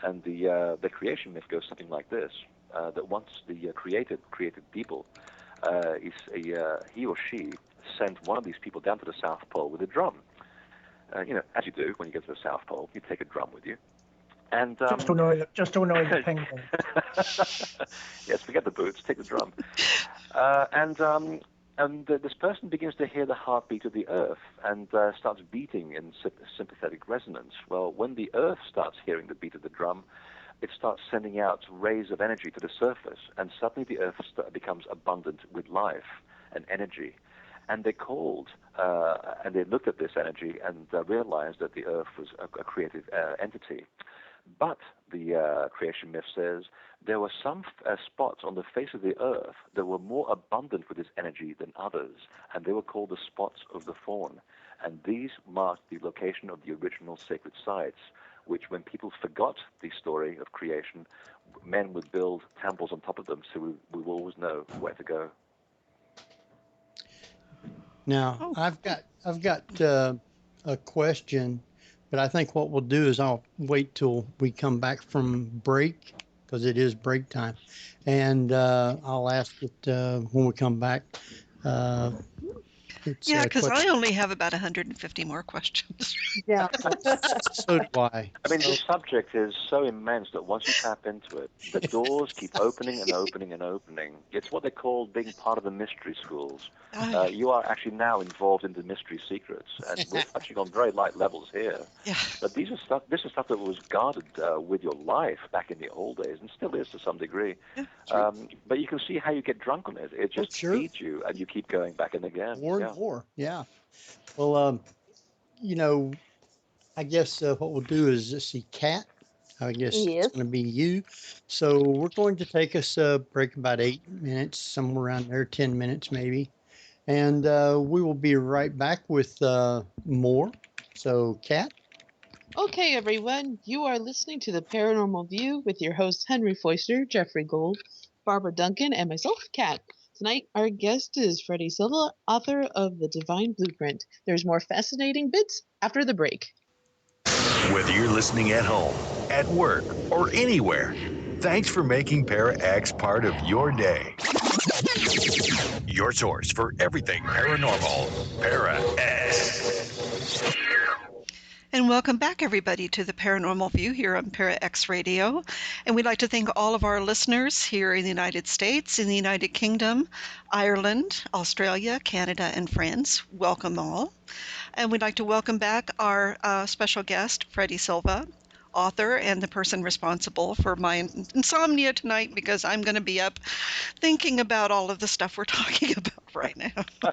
And the creation myth goes something like this, that once the created people, he or she sent one of these people down to the South Pole with a drum. As you do when you go to the South Pole, you take a drum with you. And just to annoy the penguin. Yes, forget the boots, take the drum. This person begins to hear the heartbeat of the earth and starts beating in sympathetic resonance. Well, when the earth starts hearing the beat of the drum, it starts sending out rays of energy to the surface, and suddenly the earth becomes abundant with life and energy. And they called, and they looked at this energy and realized that the earth was a creative entity. But the creation myth says there were some spots on the face of the earth that were more abundant with this energy than others, and they were called the spots of the fawn. And these marked the location of the original sacred sites, which when people forgot the story of creation, men would build temples on top of them, so we will always know where to go. Now, I've got a question. But I think what we'll do is I'll wait till we come back from break, because it is break time. And I'll ask it when we come back. Yeah, because I only have about 150 more questions. Yeah, so do I. I mean, the subject is so immense that once you tap into it, the doors keep opening and opening and opening. It's what they call being part of the mystery schools. You are actually now involved in the mystery secrets, and we're touching on very light levels here. Yeah. But this is stuff that was guarded with your life back in the old days, and still is to some degree. Yeah, but you can see how you get drunk on it. It just feeds you, and you keep going back and again. More and more, yeah. Well, I guess what we'll do is see Kat. I guess it's going to be you. So we're going to take us a break about 8 minutes, somewhere around there, 10 minutes maybe. And we will be right back with more. So, Kat? Okay, everyone. You are listening to the Paranormal View with your hosts Henry Foister, Jeffrey Gold, Barbara Duncan, and myself, Kat. Tonight, our guest is Freddy Silva, author of The Divine Blueprint. There's more fascinating bits after the break. Whether you're listening at home, at work, or anywhere, thanks for making Para X part of your day. Your source for everything paranormal, Para X. And welcome back, everybody, to the Paranormal View here on Para X Radio. And we'd like to thank all of our listeners here in the United States, in the United Kingdom, Ireland, Australia, Canada, and France. Welcome all. And we'd like to welcome back our special guest, Freddy Silva, author and the person responsible for my insomnia tonight, because I'm going to be up thinking about all of the stuff we're talking about right now.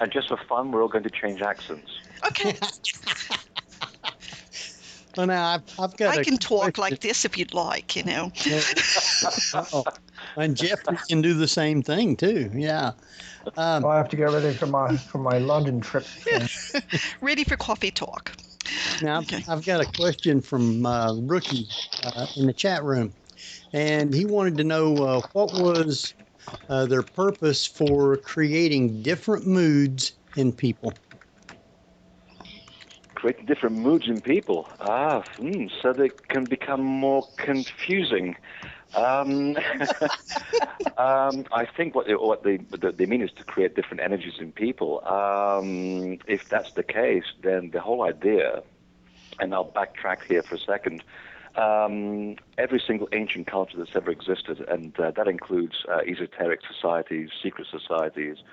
And just for fun, we're all going to change accents. Okay. Well, now I can talk like this if you'd like, And Jeffrey can do the same thing too. Yeah. I have to get ready for my London trip. Yeah. Ready for coffee talk. Now I've got a question from Rookie in the chat room. and he wanted to know what was their purpose for creating different moods in people. Creating different moods in people. So they can become more confusing. I think what they mean is to create different energies in people. If that's the case, then the whole idea, and I'll backtrack here for a second, every single ancient culture that's ever existed, and that includes esoteric societies, secret societies.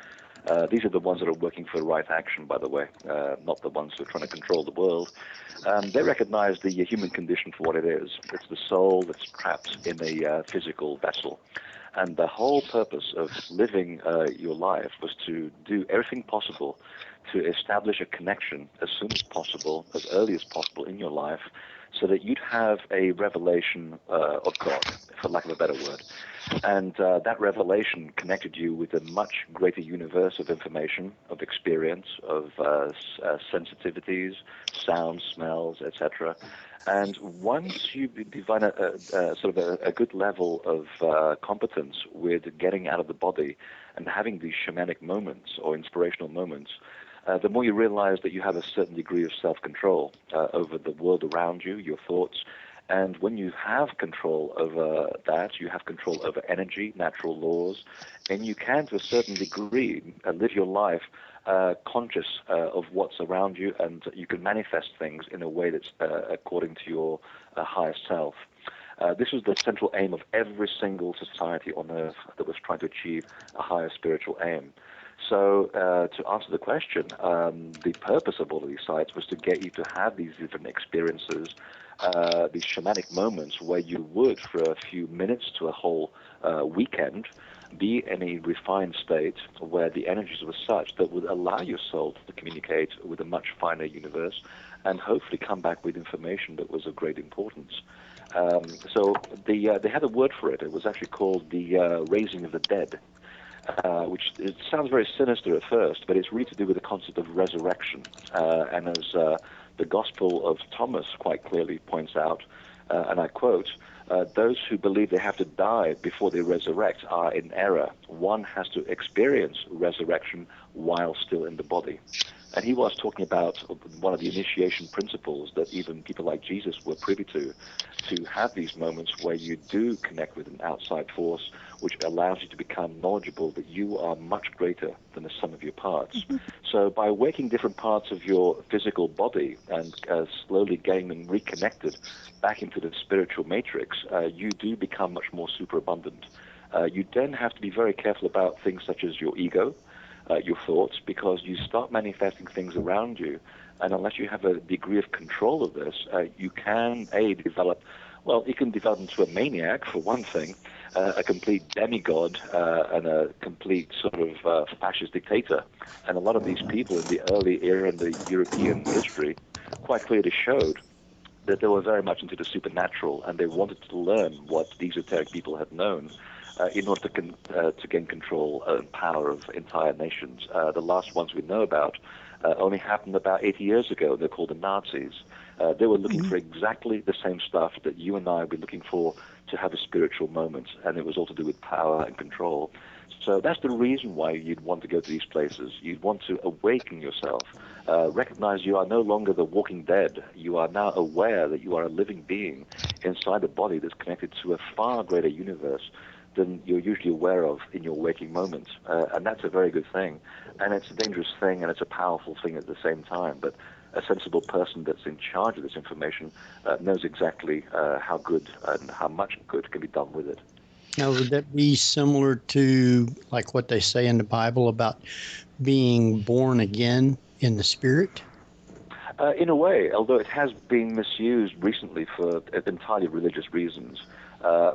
These are the ones that are working for right action, by the way, not the ones who are trying to control the world. They recognize the human condition for what it is. It's the soul that's trapped in a physical vessel. And the whole purpose of living your life was to do everything possible to establish a connection as soon as possible, as early as possible in your life, so that you'd have a revelation of God, for lack of a better word. And that revelation connected you with a much greater universe of information, of experience, of sensitivities, sounds, smells, etc. And once you define a good level of competence with getting out of the body and having these shamanic moments or inspirational moments, the more you realize that you have a certain degree of self-control over the world around you, your thoughts. And when you have control over that, you have control over energy, natural laws, and you can, to a certain degree, live your life conscious of what's around you, and you can manifest things in a way that's according to your higher self. This was the central aim of every single society on Earth that was trying to achieve a higher spiritual aim. So to answer the question, the purpose of all of these sites was to get you to have these different experiences, these shamanic moments where you would, for a few minutes to a whole weekend, be in a refined state where the energies were such that would allow your soul to communicate with a much finer universe and hopefully come back with information that was of great importance. So they had a word for it. It was actually called the raising of the dead. Which it sounds very sinister at first, but it's really to do with the concept of resurrection. And as the Gospel of Thomas quite clearly points out, and I quote, those who believe they have to die before they resurrect are in error. One has to experience resurrection while still in the body. And he was talking about one of the initiation principles that even people like Jesus were privy to have these moments where you do connect with an outside force which allows you to become knowledgeable that you are much greater than the sum of your parts. Mm-hmm. So by waking different parts of your physical body and slowly getting them reconnected back into the spiritual matrix, you do become much more superabundant. You then have to be very careful about things such as your ego, your thoughts, because you start manifesting things around you, and unless you have a degree of control of this, you can, develop, well, you can develop into a maniac, for one thing, a complete demigod, and a complete sort of fascist dictator. And a lot of these people in the early era in the European history quite clearly showed that they were very much into the supernatural, and they wanted to learn what the esoteric people had known in order to gain control and power of entire nations. The last ones we know about only happened about 80 years ago. They're called the Nazis. They were looking for exactly the same stuff that you and I have been looking for to have a spiritual moment, and it was all to do with power and control. So that's the reason why you'd want to go to these places. You'd want to awaken yourself, recognize you are no longer the walking dead. You are now aware that you are a living being inside a body that's connected to a far greater universe than you're usually aware of in your waking moments. And that's a very good thing. And it's a dangerous thing, and it's a powerful thing at the same time. But a sensible person that's in charge of this information knows exactly how good and how much good can be done with it. Now, would that be similar to like what they say in the Bible about being born again in the spirit? In a way, although it has been misused recently for entirely religious reasons.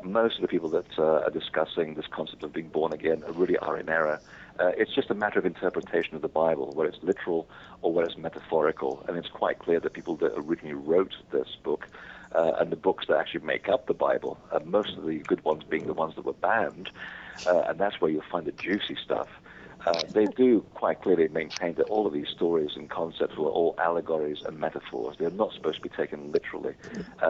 Most of the people that are discussing this concept of being born again really are in error. It's just a matter of interpretation of the Bible, whether it's literal or whether it's metaphorical. And it's quite clear that people that originally wrote this book and the books that actually make up the Bible, most of the good ones being the ones that were banned, and that's where you'll find the juicy stuff. they do quite clearly maintain that all of these stories and concepts were all allegories and metaphors. They're not supposed to be taken literally.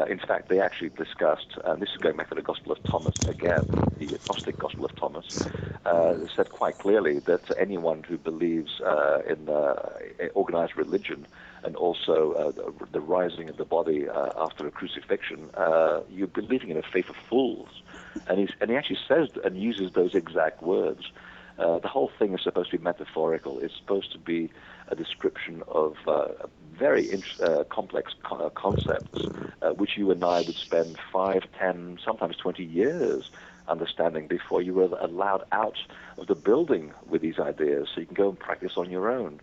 In fact, they actually discussed, and this is going back to the Gospel of Thomas again, the Gnostic Gospel of Thomas, said quite clearly that anyone who believes in organized religion and also the rising of the body after a crucifixion, you're believing in a faith of fools. And he actually says and uses those exact words. The whole thing is supposed to be metaphorical. It's supposed to be a description of very complex concepts, which you and I would spend 5, 10, sometimes 20 years understanding before you were allowed out of the building with these ideas so you can go and practice on your own.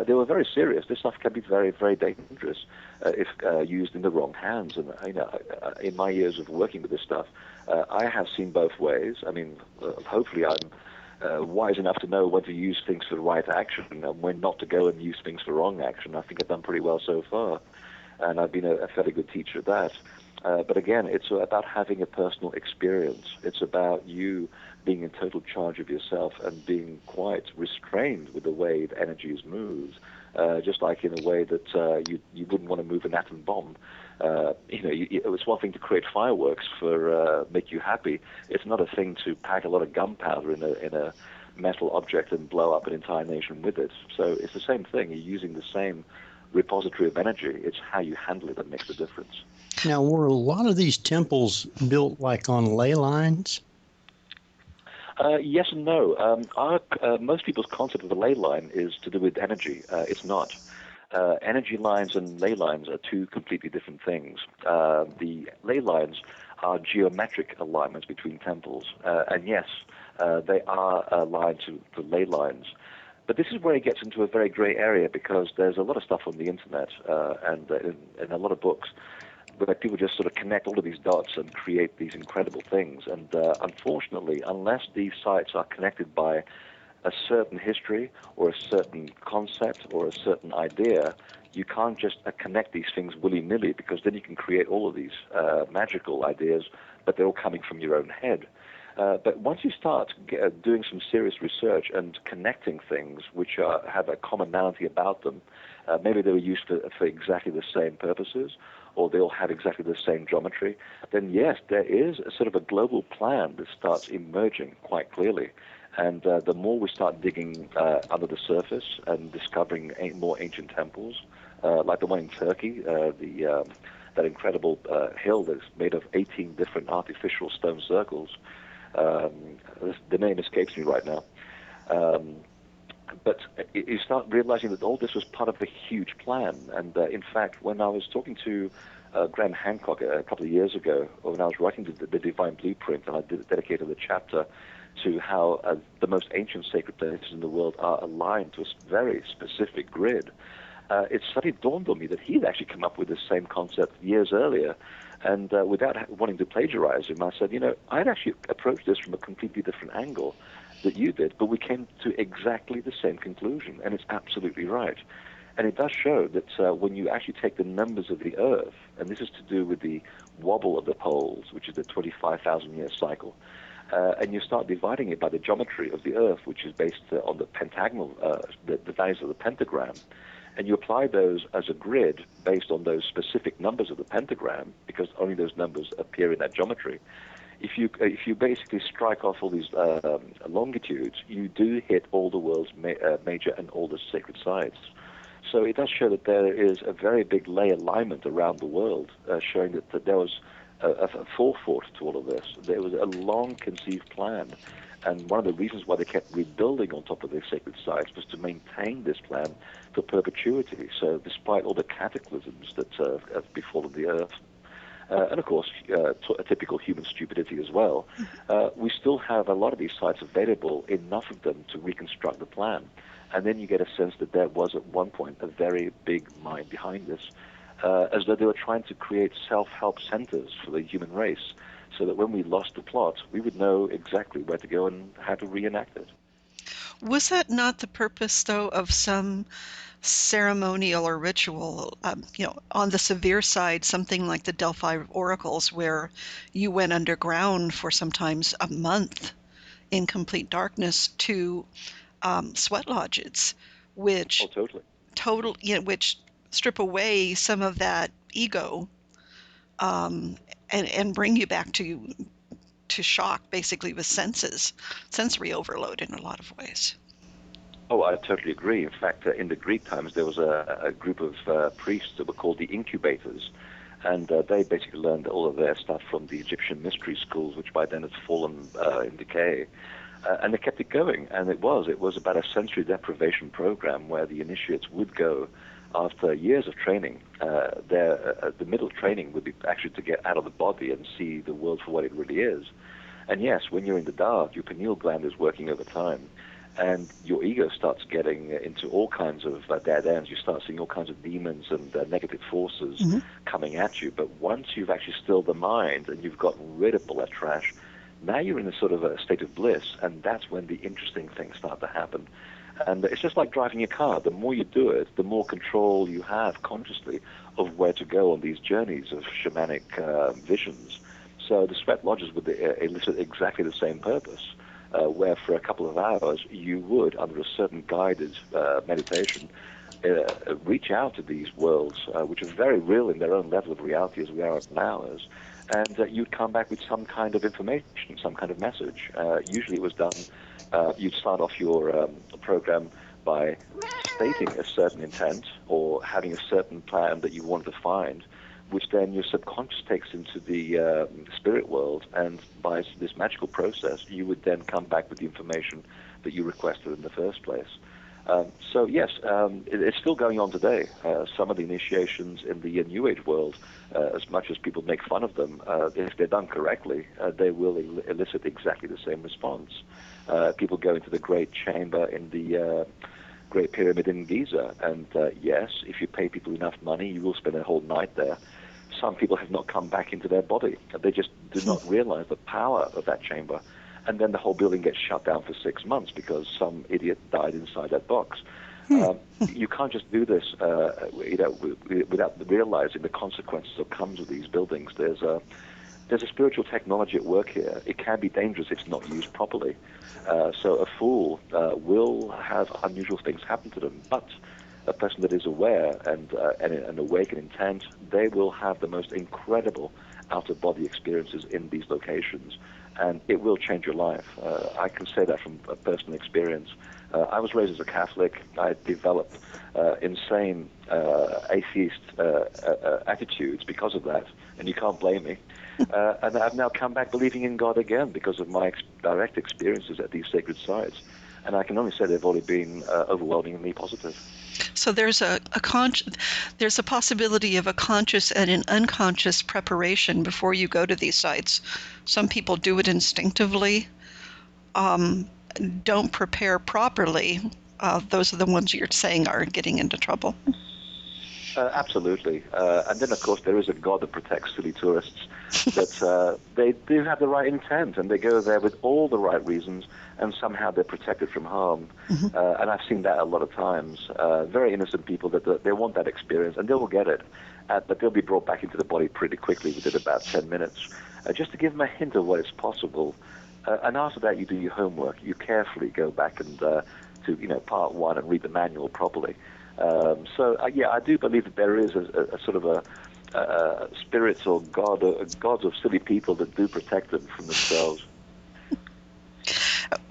They were very serious. This stuff can be very, very dangerous if used in the wrong hands. And in my years of working with this stuff, I have seen both ways. I mean, hopefully I'm wise enough to know when to use things for the right action and when not to go and use things for wrong action. I think I've done pretty well so far, and I've been a fairly good teacher at that. But again, it's about having a personal experience. It's about you being in total charge of yourself and being quite restrained with the way the energy is moved, just like in a way that you wouldn't want to move an atom bomb. It's one thing to create fireworks for make you happy. It's not a thing to pack a lot of gunpowder in a metal object and blow up an entire nation with it. So it's the same thing. You're using the same repository of energy. It's how you handle it that makes the difference. Now, were a lot of these temples built like on ley lines? Yes and no. Most people's concept of the ley line is to do with energy. It's not. Energy lines and ley lines are two completely different things. The ley lines are geometric alignments between temples, and yes, they are aligned to the ley lines. But this is where it gets into a very gray area, because there's a lot of stuff on the internet and in a lot of books where people just sort of connect all of these dots and create these incredible things. And unfortunately, unless these sites are connected by a certain history or a certain concept or a certain idea, you can't just connect these things willy-nilly, because then you can create all of these magical ideas, but they're all coming from your own head. But once you start doing some serious research and connecting things which have a commonality about them, maybe they were used for exactly the same purposes, or they all have exactly the same geometry, then yes, there is a sort of a global plan that starts emerging quite clearly. And the more we start digging under the surface and discovering more ancient temples, like the one in Turkey, that incredible hill that's made of 18 different artificial stone circles. The name escapes me right now. But you start realizing that all this was part of a huge plan. And in fact, when I was talking to Graham Hancock a couple of years ago, when I was writing the Divine Blueprint, and I dedicated a chapter to how the most ancient sacred places in the world are aligned to a very specific grid, it suddenly dawned on me that he'd actually come up with the same concept years earlier. And without wanting to plagiarize him, I said, I'd actually approached this from a completely different angle that you did, but we came to exactly the same conclusion, and it's absolutely right. And it does show that when you actually take the numbers of the Earth, and this is to do with the wobble of the poles, which is the 25,000-year cycle, and you start dividing it by the geometry of the Earth, which is based on the pentagonal, the values of the pentagram, and you apply those as a grid based on those specific numbers of the pentagram, because only those numbers appear in that geometry. If you basically strike off all these longitudes, you do hit all the world's major and oldest sacred sites. So it does show that there is a very big ley alignment around the world, showing that there was a forethought to all of this. There was a long-conceived plan. And one of the reasons why they kept rebuilding on top of their sacred sites was to maintain this plan for perpetuity. So despite all the cataclysms that have befallen the Earth, and of course a typical human stupidity as well, we still have a lot of these sites available, enough of them to reconstruct the plan. And then you get a sense that there was at one point a very big mind behind this, as though they were trying to create self-help centers for the human race, so that when we lost the plot, we would know exactly where to go and how to reenact it. Was that not the purpose, though, of some ceremonial or ritual? On the severe side, something like the Delphi oracles, where you went underground for sometimes a month in complete darkness to sweat lodges, which totally. which strip away some of that ego, and bring you back to shock, basically, with sensory overload in a lot of ways. Oh, I totally agree. In fact, in the Greek times, there was a group of priests that were called the incubators, and they basically learned all of their stuff from the Egyptian mystery schools, which by then had fallen in decay. And they kept it going, and it was about a sensory deprivation program where the initiates would go after years of training. The middle training would be actually to get out of the body and see the world for what it really is. And yes, when you're in the dark, your pineal gland is working overtime, and your ego starts getting into all kinds of dead ends. You start seeing all kinds of demons and negative forces coming at you. But once you've actually stilled the mind and you've gotten rid of all that trash, now you're in a sort of a state of bliss, and that's when the interesting things start to happen. And it's just like driving a car. The more you do it, the more control you have consciously of where to go on these journeys of shamanic visions. So the sweat lodges would elicit exactly the same purpose, where for a couple of hours you would, under a certain guided meditation, reach out to these worlds, which are very real in their own level of reality as we are in ours, and you'd come back with some kind of information, some kind of message. Usually it was done, you'd start off your program by stating a certain intent or having a certain plan that you wanted to find, which then your subconscious takes into the spirit world, and by this magical process, you would then come back with the information that you requested in the first place. So yes, it's still going on today. Some of the initiations in the New Age world, as much as people make fun of them, if they're done correctly, they will elicit exactly the same response. People go into the Great Chamber in the Great Pyramid in Giza, and yes, if you pay people enough money, you will spend a whole night there. Some people have not come back into their body. They just do not realize the power of that chamber. And then the whole building gets shut down for 6 months because some idiot died inside that box. You can't just do this without realizing the consequences that comes with these buildings. There's a spiritual technology at work here. It can be dangerous if it's not used properly. So a fool will have unusual things happen to them, but a person that is aware and awake and intent, they will have the most incredible out-of-body experiences in these locations, and it will change your life. I can say that from a personal experience. I was raised as a Catholic. I developed insane atheist attitudes because of that, and you can't blame me. And I've now come back believing in God again because of my direct experiences at these sacred sites. And I can only say they've only been overwhelmingly positive. So there's there's a possibility of a conscious and an unconscious preparation before you go to these sites. Some people do it instinctively, don't prepare properly. Those are the ones you're saying are getting into trouble. Absolutely. And then, of course, there is a God that protects silly tourists, that they do have the right intent, and they go there with all the right reasons, and somehow they're protected from harm. And I've seen that a lot of times. Very innocent people that they want that experience, and they will get it. But they'll be brought back into the body pretty quickly within about 10 minutes, just to give them a hint of what is possible. And after that, you do your homework. You carefully go back and to part one and read the manual properly. Yeah, I do believe that there is a sort of a spirits or gods of silly people that do protect them from themselves.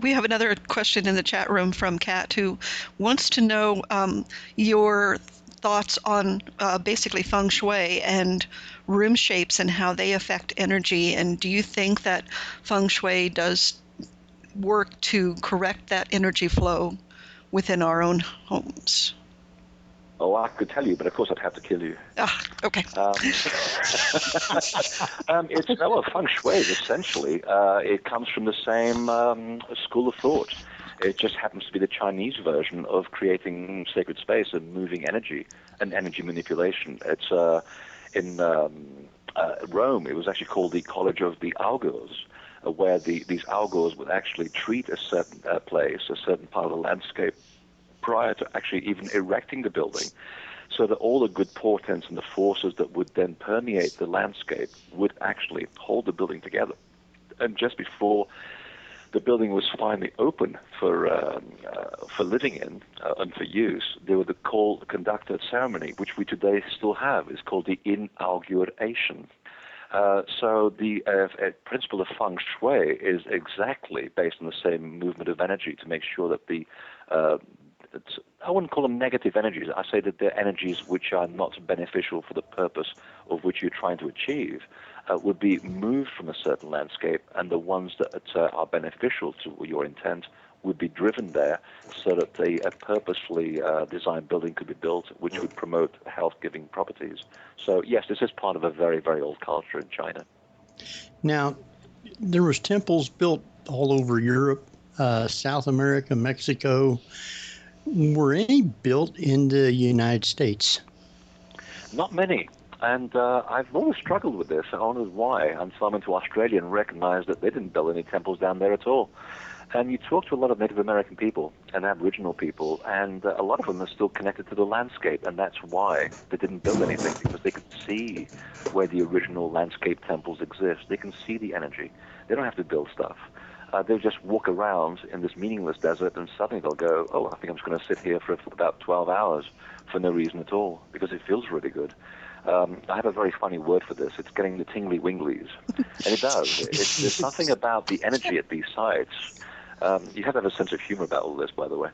We have another question in the chat room from Kat, who wants to know your thoughts on basically feng shui and room shapes and how they affect energy. And do you think that feng shui does work to correct that energy flow within our own homes? Oh, I could tell you, but of course I'd have to kill you. Okay. It's feng shui, essentially. It comes from the same school of thought. It just happens to be the Chinese version of creating sacred space and moving energy and energy manipulation. It's in Rome. It was actually called the College of the Augurs, where these Augurs would actually treat a certain place, a certain part of the landscape, prior to actually even erecting the building, so that all the good portents and the forces that would then permeate the landscape would actually hold the building together. And just before the building was finally open for living in and for use, there was the conducted ceremony, which we today still have. It's called the inauguration. So the principle of feng shui is exactly based on the same movement of energy to make sure that I wouldn't call them negative energies. I say that they're energies which are not beneficial for the purpose of which you're trying to achieve would be moved from a certain landscape, and the ones that are beneficial to your intent would be driven there so that a purposefully designed building could be built which would promote health-giving properties. So, yes, this is part of a very, very old culture in China. Now, there was temples built all over Europe, South America, Mexico. Were any built in the United States? Not many. And I've always struggled with this. I wondered why until I went to Australia and recognized that they didn't build any temples down there at all. And you talk to a lot of Native American people and Aboriginal people, and a lot of them are still connected to the landscape, and that's why they didn't build anything, because they could see where the original landscape temples exist. They can see the energy. They don't have to build stuff. They'll just walk around in this meaningless desert, and suddenly they'll go, oh, I think I'm just going to sit here for about 12 hours for no reason at all, because it feels really good. I have a very funny word for this. It's getting the tingly winglies. And it does. There's something about the energy at these sites. You have to have a sense of humor about all this, by the way.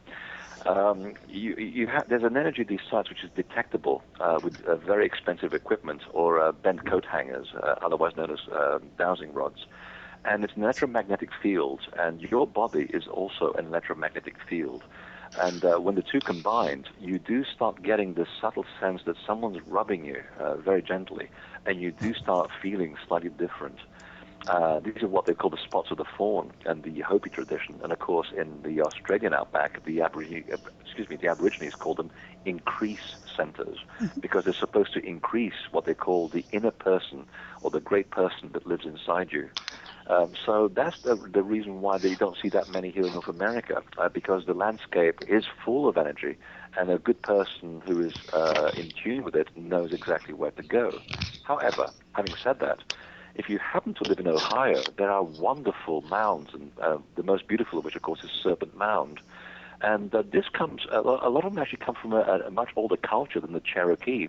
There's an energy at these sites which is detectable with very expensive equipment or bent coat hangers, otherwise known as dowsing rods. And it's an electromagnetic field, and your body is also an electromagnetic field. And when the two combined, you do start getting this subtle sense that someone's rubbing you very gently, and you do start feeling slightly different. These are what they call the spots of the fawn and the Hopi tradition. And of course, in the Australian outback, the Aborigines call them increase centers, because they're supposed to increase what they call the inner person or the great person that lives inside you. So that's the reason why they don't see that many here in North America, because the landscape is full of energy, and a good person who is in tune with it knows exactly where to go. However, having said that, if you happen to live in Ohio, there are wonderful mounds, and the most beautiful of which, of course, is Serpent Mound. And this comes, a lot of them actually come from a much older culture than the Cherokee,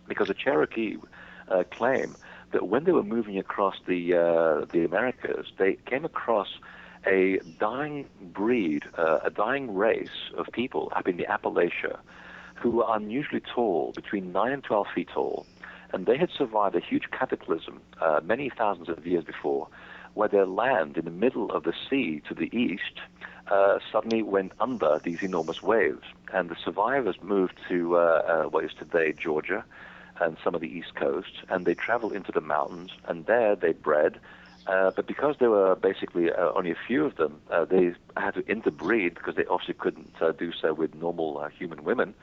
because the Cherokee claim that when they were moving across the Americas, they came across a dying breed, a dying race of people up in the Appalachia who were unusually tall, between 9 and 12 feet tall, and they had survived a huge cataclysm many thousands of years before, where their land in the middle of the sea to the east suddenly went under these enormous waves, and the survivors moved to what is today Georgia and some of the East Coast, and they traveled into the mountains, and there they bred. But because there were basically only a few of them, they had to interbreed because they obviously couldn't do so with normal human women.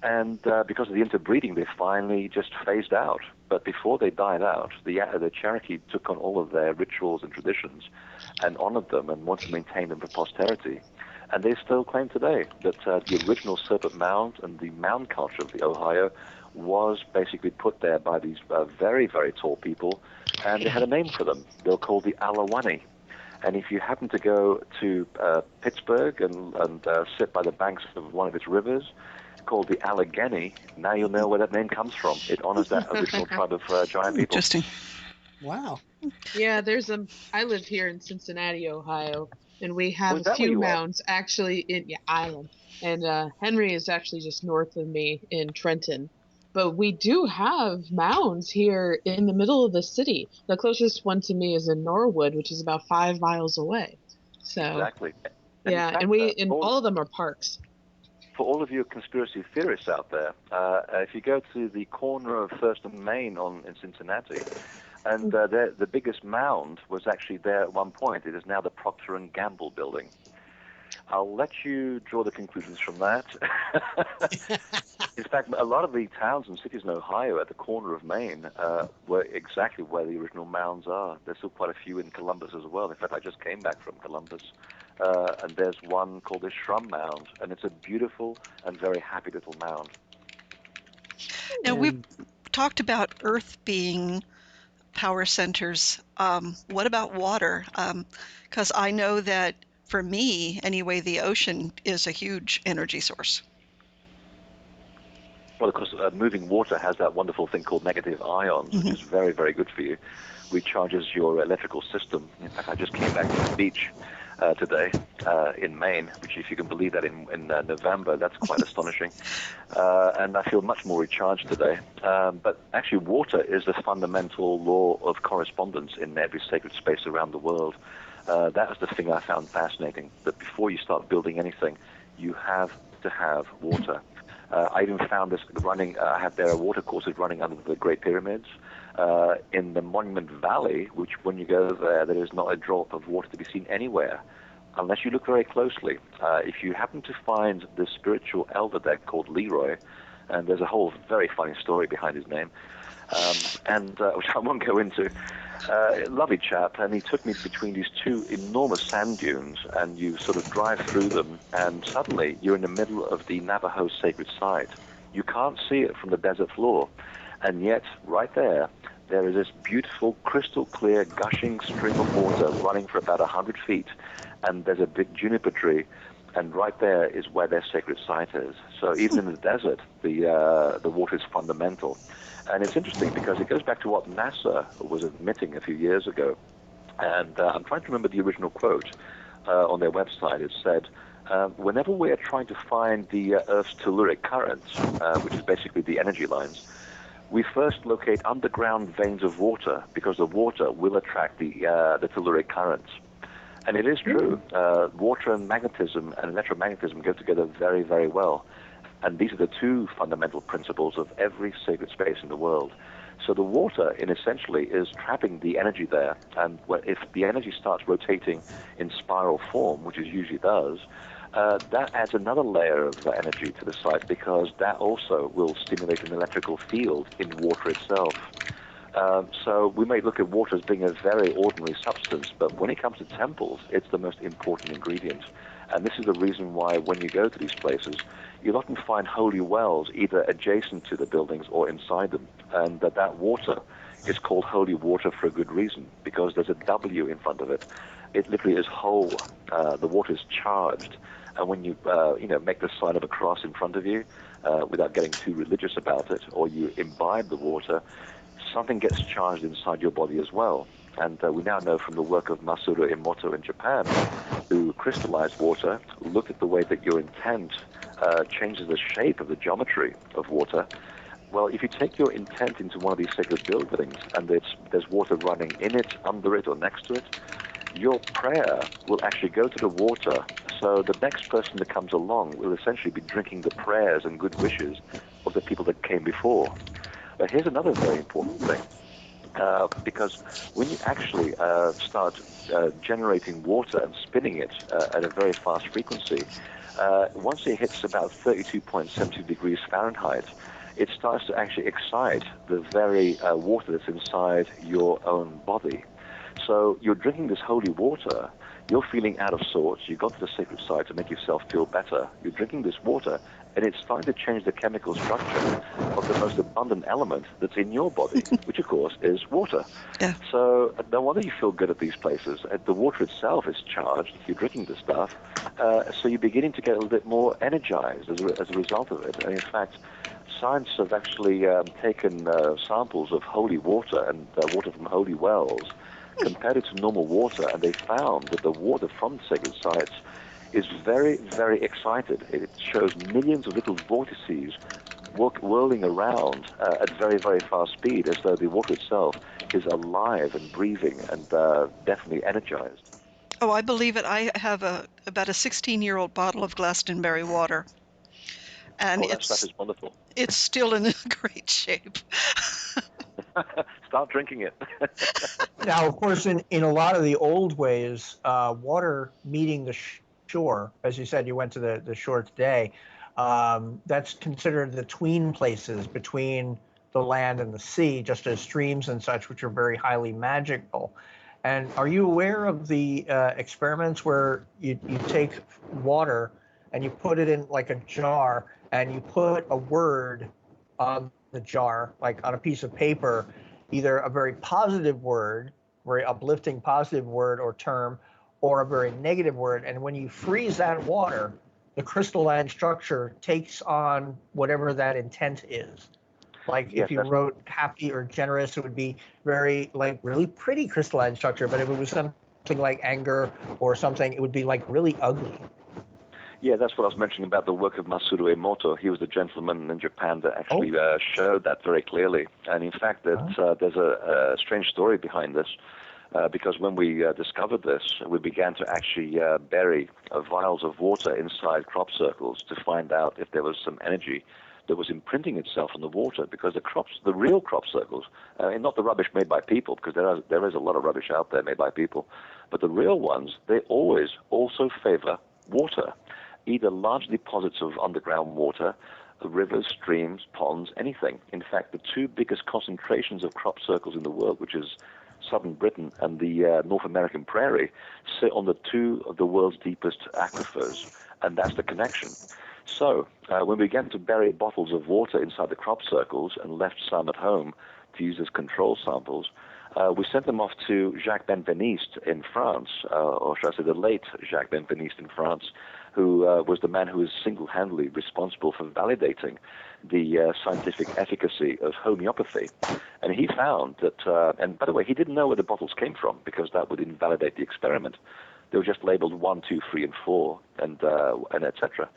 And because of the interbreeding, they finally just phased out. But before they died out, the Cherokee took on all of their rituals and traditions and honored them and wanted to maintain them for posterity. And they still claim today that the original Serpent Mound and the mound culture of the Ohio was basically put there by these very, very tall people, and they had a name for them. They were called the Alawani. And if you happen to go to Pittsburgh and sit by the banks of one of its rivers, called the Allegheny, now you'll know where that name comes from. It honors that original tribe of giant people. Interesting. Wow. Yeah, I live here in Cincinnati, Ohio, and we have is a that where few you are? mounds actually in Island. And Henry is actually just north of me in Trenton. But we do have mounds here in the middle of the city. The closest one to me is in Norwood, which is about 5 miles away. So Exactly. yeah, in fact, and all of them are parks. for all of you conspiracy theorists out there, if you go to the corner of First and Main in Cincinnati, and the biggest mound was actually there at one point. It is now the Procter & Gamble building. I'll let you draw the conclusions from that. In fact, a lot of the towns and cities in Ohio at the corner of Maine were exactly where the original mounds are. There's still quite a few in Columbus as well. In fact, I just came back from Columbus, and there's one called the Shrum Mound, and it's a beautiful and very happy little mound. Now, we've talked about Earth being power centers. What about water? Because I know that for me, anyway, the ocean is a huge energy source. Well, of course, moving water has that wonderful thing called negative ions, which is very, very good for you. Recharges your electrical system. In fact, I just came back from the beach today in Maine, which, if you can believe that, in November, that's quite astonishing. And I feel much more recharged today. But actually, water is the fundamental law of correspondence in every sacred space around the world. That was the thing I found fascinating, that before you start building anything, you have to have water. I even found this running, there are water courses running under the Great Pyramids. In the Monument Valley, which when you go there is not a drop of water to be seen anywhere, unless you look very closely. If you happen to find the spiritual elder there called Leroy, and there's a whole very funny story behind his name, which I won't go into. Lovely chap, and he took me between these two enormous sand dunes, and you sort of drive through them, and suddenly you're in the middle of the Navajo sacred site. You can't see it from the desert floor, and yet right there is this beautiful, crystal clear, gushing stream of water running for about 100 feet, and there's a big juniper tree, and right there is where their sacred site is. So even in the desert, the water is fundamental. And it's interesting because it goes back to what NASA was admitting a few years ago. And I'm trying to remember the original quote on their website. It said, whenever we are trying to find the Earth's telluric currents, which is basically the energy lines, we first locate underground veins of water because the water will attract the telluric currents. And it is true. Water and magnetism and electromagnetism go together very, very well. And these are the two fundamental principles of every sacred space in the world. So the water, essentially, is trapping the energy there. And if the energy starts rotating in spiral form, which it usually does, that adds another layer of energy to the site, because that also will stimulate an electrical field in water itself. So we may look at water as being a very ordinary substance, but when it comes to temples, it's the most important ingredient. And this is the reason why when you go to these places, you'll often find holy wells either adjacent to the buildings or inside them. And that water is called holy water for a good reason, because there's a W in front of it. It literally is whole. The water is charged. And when you make the sign of a cross in front of you, without getting too religious about it, or you imbibe the water, something gets charged inside your body as well. And we now know from the work of Masaru Emoto in Japan, who crystallized water, looked at the way that your intent changes the shape of the geometry of water. Well, if you take your intent into one of these sacred buildings and there's water running in it, under it, or next to it, your prayer will actually go to the water. So the next person that comes along will essentially be drinking the prayers and good wishes of the people that came before. But here's another very important thing. Because when you actually start generating water and spinning it at a very fast frequency, once it hits about 32.72 degrees Fahrenheit, it starts to actually excite the very water that's inside your own body. So you're drinking this holy water, you're feeling out of sorts, you've got to the sacred site to make yourself feel better. You're drinking this water, and it's starting to change the chemical structure of the most abundant element that's in your body, which of course is water. Yeah. So no wonder you feel good at these places. The water itself is charged if you're drinking this stuff, so you're beginning to get a little bit more energized as a result of it. And in fact, science have actually taken samples of holy water and water from holy wells, compared it to normal water, and they found that the water from sacred sites is very, very excited. It shows millions of little vortices whirling around at very, very fast speed, as though the water itself is alive and breathing and definitely energized. Oh, I believe it. I have about a 16-year-old bottle of Glastonbury water, and That stuff is wonderful. It's still in great shape. Start drinking it. Now, of course, in a lot of the old ways, water meeting the shore, as you said, you went to the shore today, that's considered the tween places between the land and the sea, just as streams and such, which are very highly magical. And are you aware of the experiments where you take water and you put it in like a jar, and you put a word on the jar, like on a piece of paper? either a very positive word, very uplifting positive word or term, or a very negative word. And when you freeze that water, the crystalline structure takes on whatever that intent is. Like if you wrote happy or generous, it would be very like really pretty crystalline structure. But if it was something like anger or something, it would be like really ugly. Yeah, that's what I was mentioning about the work of Masaru Emoto. He was the gentleman in Japan that actually showed that very clearly. And in fact, there's a strange story behind this. Because when we discovered this, we began to actually bury vials of water inside crop circles to find out if there was some energy that was imprinting itself on the water. Because the real crop circles, and not the rubbish made by people, because there is a lot of rubbish out there made by people, but the real ones, they always also favor water, either large deposits of underground water, rivers, streams, ponds, anything. In fact, the two biggest concentrations of crop circles in the world, which is southern Britain and the North American prairie, sit on the two of the world's deepest aquifers, and that's the connection. So when we began to bury bottles of water inside the crop circles and left some at home to use as control samples, we sent them off to Jacques Benveniste in France, or should I say the late Jacques Benveniste in France, who was the man who was single-handedly responsible for validating the scientific efficacy of homeopathy. And he found that, and by the way, he didn't know where the bottles came from because that would invalidate the experiment. They were just labeled 1, 2, 3, and 4, and etc.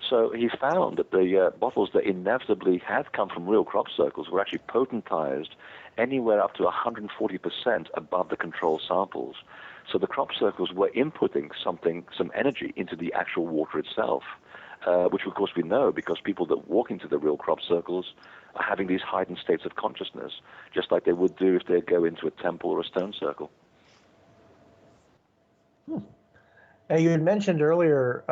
So he found that the bottles that inevitably had come from real crop circles were actually potentized anywhere up to 140% above the control samples. So the crop circles were inputting some energy into the actual water itself, which of course we know because people that walk into the real crop circles are having these heightened states of consciousness, just like they would do if they go into a temple or a stone circle. Now, you had mentioned earlier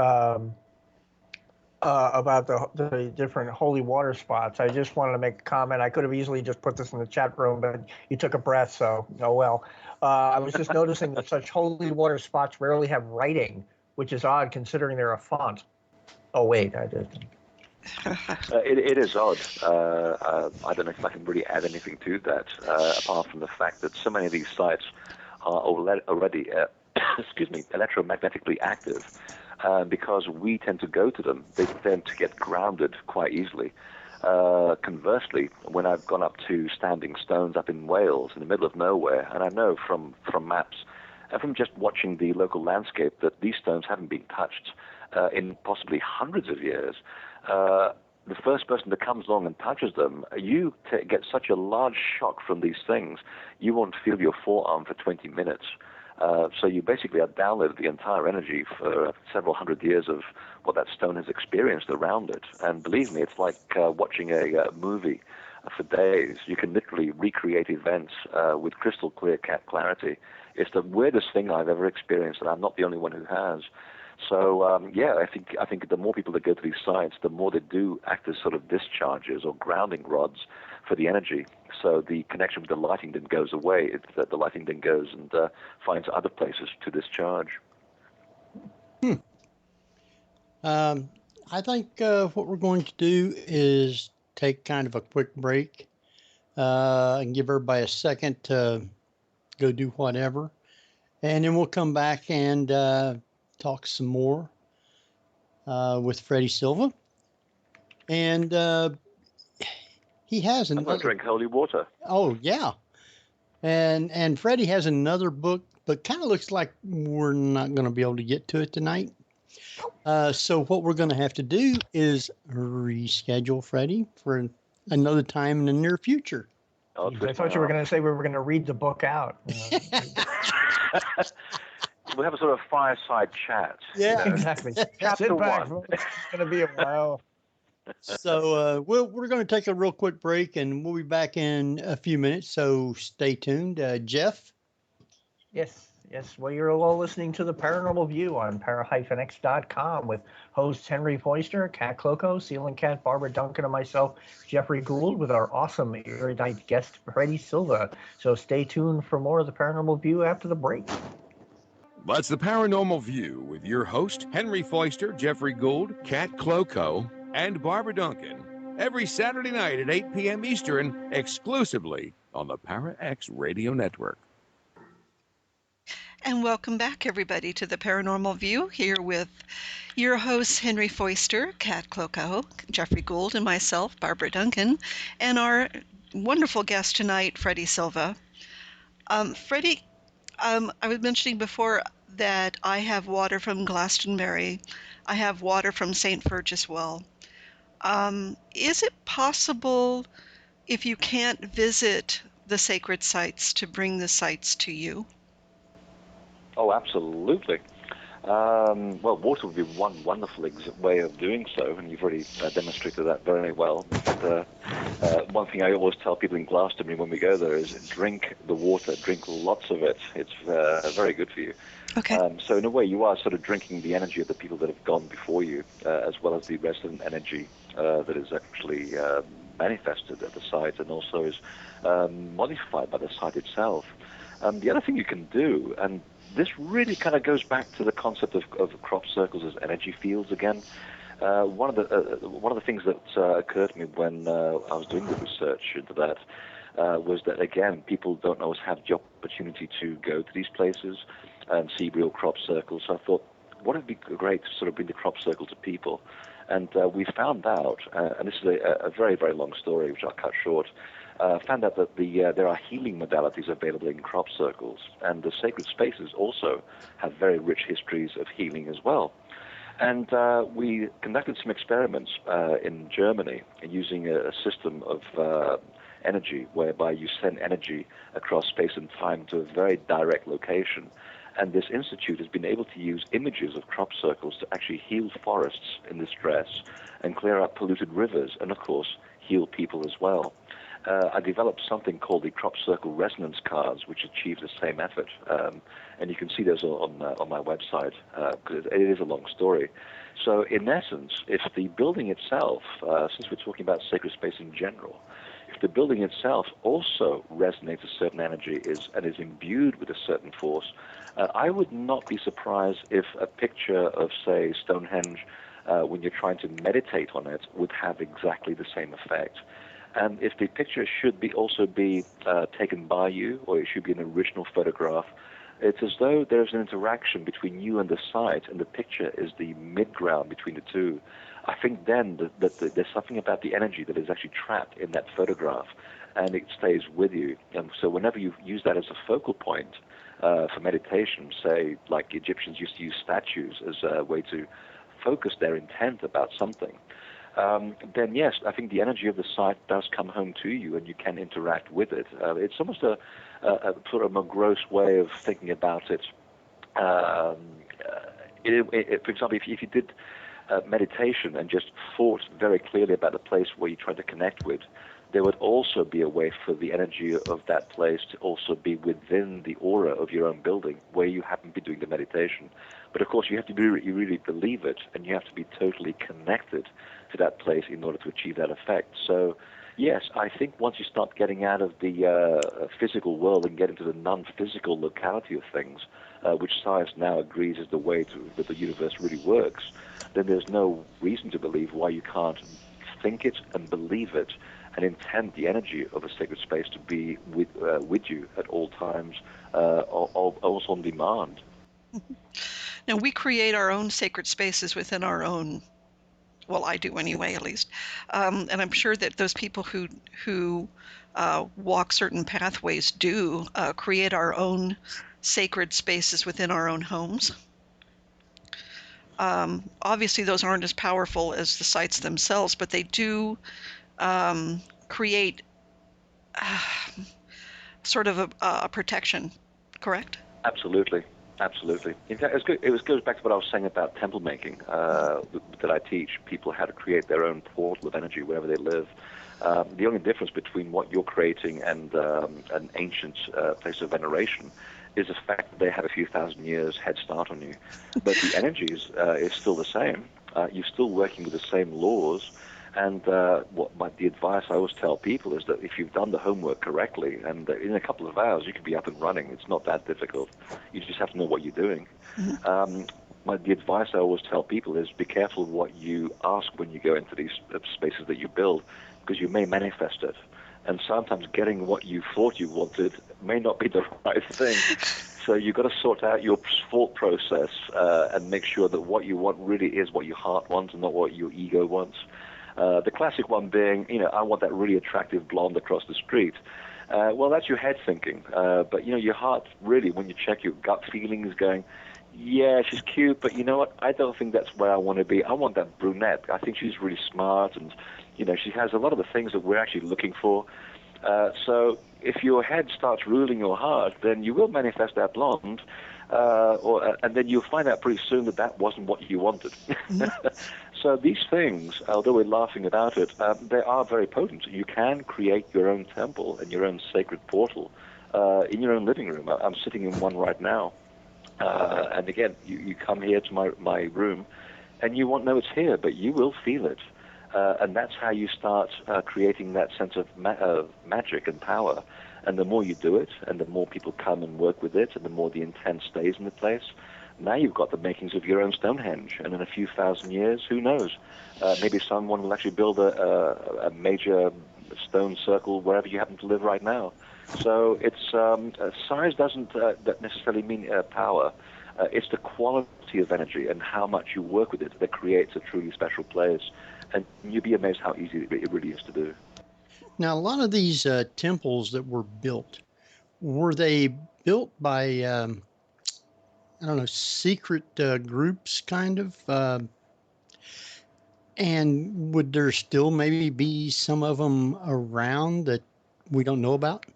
about the different holy water spots. I just wanted to make a comment. I could have easily just put this in the chat room, but you took a breath, so oh well. I was just noticing that such holy water spots rarely have writing, which is odd considering they're a font. Oh, wait, I did. It is odd. I don't know if I can really add anything to that, apart from the fact that so many of these sites are already electromagnetically active. Because we tend to go to them, they tend to get grounded quite easily. Conversely, when I've gone up to standing stones up in Wales in the middle of nowhere, and I know from maps and from just watching the local landscape that these stones haven't been touched in possibly hundreds of years, the first person that comes along and touches them, you get such a large shock from these things, you won't feel your forearm for 20 minutes. So you basically have downloaded the entire energy for several hundred years of what that stone has experienced around it. And believe me, it's like watching a movie for days. You can literally recreate events with crystal clear clarity. It's the weirdest thing I've ever experienced, and I'm not the only one who has. So, I think the more people that go to these sites, the more they do act as sort of discharges or grounding rods for the energy. So the connection with the lighting then goes away. The lighting then goes and finds other places to discharge. I think what we're going to do is take kind of a quick break and give everybody a second to go do whatever. And then we'll come back and talk some more with Freddy Silva. And he has another... I'm going to drink holy water. Oh, yeah. And Freddy has another book, but kind of looks like we're not going to be able to get to it tonight. So what we're going to have to do is reschedule Freddy for another time in the near future. Oh, I thought you were going to say we were going to read the book out. We'll have a sort of fireside chat. Yeah, exactly. Chapter Sit back. 1. It's going to be a while. So we're going to take a real quick break, and we'll be back in a few minutes. So stay tuned. Jeff? Yes. Well, you're all listening to the Paranormal View on para-x.com with hosts Henry Foister, Kat Cloco, Seal and Cat, Barbara Duncan, and myself, Jeffrey Gould, with our awesome erudite guest, Freddy Silva. So stay tuned for more of the Paranormal View after the break. That's the Paranormal View with your host, Henry Foister, Jeffrey Gould, Kat Cloco, and Barbara Duncan. Every Saturday night at 8 p.m. Eastern, exclusively on the Para X Radio Network. And welcome back, everybody, to the Paranormal View, here with your hosts, Henry Foister, Kat Klockow, Jeffrey Gould, and myself, Barbara Duncan, and our wonderful guest tonight, Freddy Silva. Freddy, I was mentioning before that I have water from Glastonbury. I have water from St. Fergus Well. Is it possible, if you can't visit the sacred sites, to bring the sites to you? Oh, absolutely. Well, water would be one wonderful way of doing so, and you've already demonstrated that very well. But, one thing I always tell people in Glastonbury when we go there is drink the water, drink lots of it. It's very good for you. Okay. So in a way, you are sort of drinking the energy of the people that have gone before you, as well as the resident energy that is actually manifested at the site and also is modified by the site itself. The other thing you can do, and this really kind of goes back to the concept of crop circles as energy fields again. One of the things that occurred to me when I was doing the research into that was that, again, people don't always have the opportunity to go to these places and see real crop circles. So I thought, what would be great to sort of bring the crop circle to people? And we found out, and this is a very, very long story, which I'll cut short, found out that there are healing modalities available in crop circles, and the sacred spaces also have very rich histories of healing as well. And we conducted some experiments in Germany using a system of energy whereby you send energy across space and time to a very direct location. And this institute has been able to use images of crop circles to actually heal forests in distress and clear up polluted rivers and, of course, heal people as well. I developed something called the crop circle resonance cards, which achieves the same effort. And you can see those on my website, because it is a long story. So in essence, if the building itself, since we're talking about sacred space in general, if the building itself also resonates a certain energy and is imbued with a certain force, I would not be surprised if a picture of, say, Stonehenge, when you're trying to meditate on it, would have exactly the same effect. And if the picture should also be taken by you, or it should be an original photograph, it's as though there's an interaction between you and the site, and the picture is the mid-ground between the two. I think then that there's something about the energy that is actually trapped in that photograph, and it stays with you. And so whenever you use that as a focal point for meditation, say, like Egyptians used to use statues as a way to focus their intent about something, then yes, I think the energy of the site does come home to you, and you can interact with it. It's almost a sort of a gross way of thinking about it. For example, if you did meditation and just thought very clearly about the place where you're trying to connect with, there would also be a way for the energy of that place to also be within the aura of your own building where you happen to be doing the meditation. But of course, you have to you really believe it, and you have to be totally connected to that place in order to achieve that effect. So yes, I think once you start getting out of the physical world and get into the non-physical locality of things, which science now agrees is the way that the universe really works, then there's no reason to believe why you can't think it and believe it and intend the energy of a sacred space to be with you at all times, also on demand. Now, we create our own sacred spaces within our own, well, I do anyway, at least. And I'm sure that those people who walk certain pathways do create our own sacred spaces within our own homes. Obviously, those aren't as powerful as the sites themselves, but they do create sort of a protection, correct? Absolutely. Absolutely. In fact, it goes back to what I was saying about templemaking, that I teach people how to create their own portal of energy wherever they live. The only difference between what you're creating and an ancient place of veneration is the fact that they have a few thousand years head start on you. But the energies is still the same. You're still working with the same laws. And the advice I always tell people is that if you've done the homework correctly, and in a couple of hours you can be up and running, it's not that difficult. You just have to know what you're doing. The advice I always tell people is be careful of what you ask when you go into these spaces that you build, because you may manifest it. And sometimes getting what you thought you wanted may not be the right thing. So you've got to sort out your thought process and make sure that what you want really is what your heart wants and not what your ego wants. The classic one being, I want that really attractive blonde across the street. Well, that's your head thinking. But, your heart really, when you check your gut feeling, is going, yeah, she's cute, but you know what? I don't think that's where I want to be. I want that brunette. I think she's really smart, and, she has a lot of the things that we're actually looking for. So if your head starts ruling your heart, then you will manifest that blonde, and then you'll find out pretty soon that wasn't what you wanted. So these things, although we're laughing about it, they are very potent. You can create your own temple and your own sacred portal in your own living room. I'm sitting in one right now. And again, you come here to my room, and you won't know it's here, but you will feel it. And that's how you start creating that sense of magic and power. And the more you do it, and the more people come and work with it, and the more the intent stays in the place, now you've got the makings of your own Stonehenge. And in a few thousand years, who knows? Maybe someone will actually build a major stone circle wherever you happen to live right now. So it's size doesn't necessarily mean power. It's the quality of energy and how much you work with it that creates a truly special place. And you'd be amazed how easy it really is to do. Now, a lot of these temples that were built, were they built by, I don't know, secret groups kind of? And would there still maybe be some of them around that we don't know about?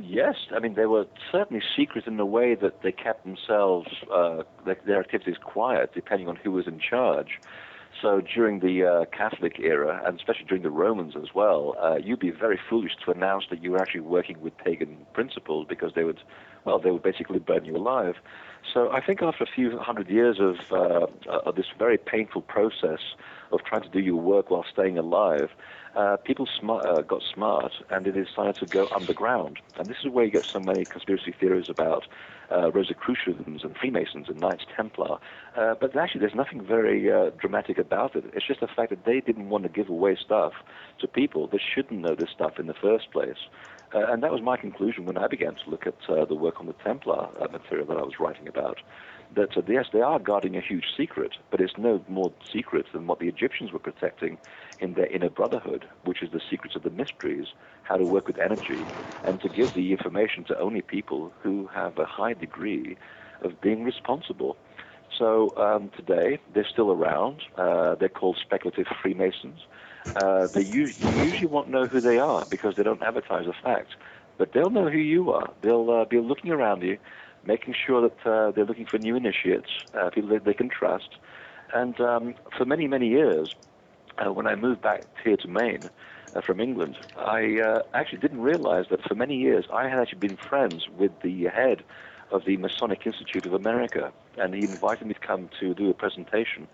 Yes. I mean, they were certainly secret in the way that they kept themselves, their activities quiet, depending on who was in charge. So during the Catholic era, and especially during the Romans as well, you'd be very foolish to announce that you were actually working with pagan principles, because they would basically burn you alive. So I think after a few hundred years of this very painful process of trying to do your work while staying alive, people got smart, and they decided to go underground. And this is where you get so many conspiracy theories about Rosicrucians and Freemasons and Knights Templar. But actually, there's nothing very dramatic about it. It's just the fact that they didn't want to give away stuff to people that shouldn't know this stuff in the first place. And that was my conclusion when I began to look at the work on the Templar material that I was writing about. That, yes, they are guarding a huge secret, but it's no more secret than what the Egyptians were protecting in their inner brotherhood, which is the secrets of the mysteries, how to work with energy, and to give the information to only people who have a high degree of being responsible. So today, they're still around. They're called speculative Freemasons. You usually won't know who they are because they don't advertise the fact, but they'll know who you are. They'll be looking around you, making sure that they're looking for new initiates, people that they can trust. And for many, many years, when I moved back here to Maine from England, I actually didn't realize that for many years I had actually been friends with the head of the Masonic Institute of America, and he invited me to come to do a presentation.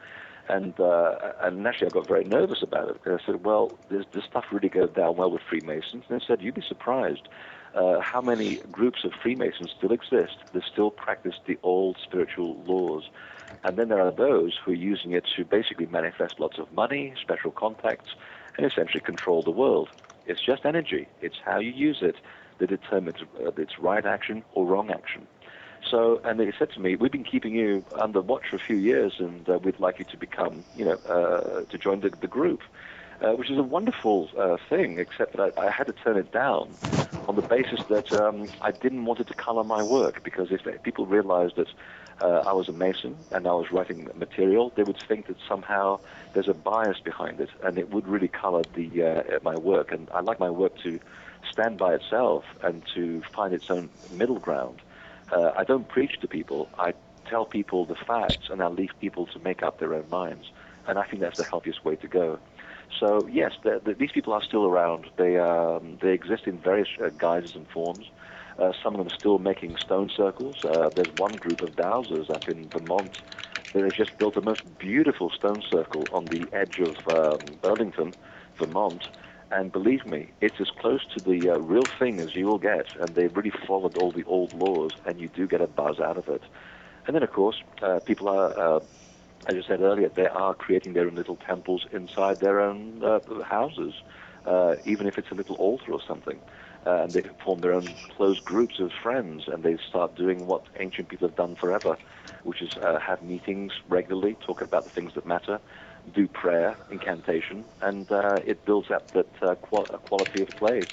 And naturally, I got very nervous about it. I said, well, this stuff really goes down well with Freemasons. And they said, you'd be surprised how many groups of Freemasons still exist that still practice the old spiritual laws. And then there are those who are using it to basically manifest lots of money, special contacts, and essentially control the world. It's just energy. It's how you use it that determines its right action or wrong action. So, and they said to me, we've been keeping you under watch for a few years, and we'd like you to become, to join the group, which is a wonderful thing, except that I had to turn it down on the basis that I didn't want it to color my work, because if people realized that I was a Mason and I was writing material, they would think that somehow there's a bias behind it, and it would really color my work. And I like my work to stand by itself and to find its own middle ground. I don't preach to people. I tell people the facts, and I leave people to make up their own minds. And I think that's the healthiest way to go. So, yes, these people are still around. They exist in various guises and forms. Some of them are still making stone circles. There's one group of dowsers up in Vermont that has just built the most beautiful stone circle on the edge of Burlington, Vermont. And believe me, it's as close to the real thing as you will get, and they've really followed all the old laws, and you do get a buzz out of it. And then, of course, people are, as I said earlier, they are creating their own little temples inside their own houses. even if it's a little altar or something. And they form their own closed groups of friends, and they start doing what ancient people have done forever, which is have meetings regularly, talk about the things that matter, do prayer, incantation, and it builds up that quality of place.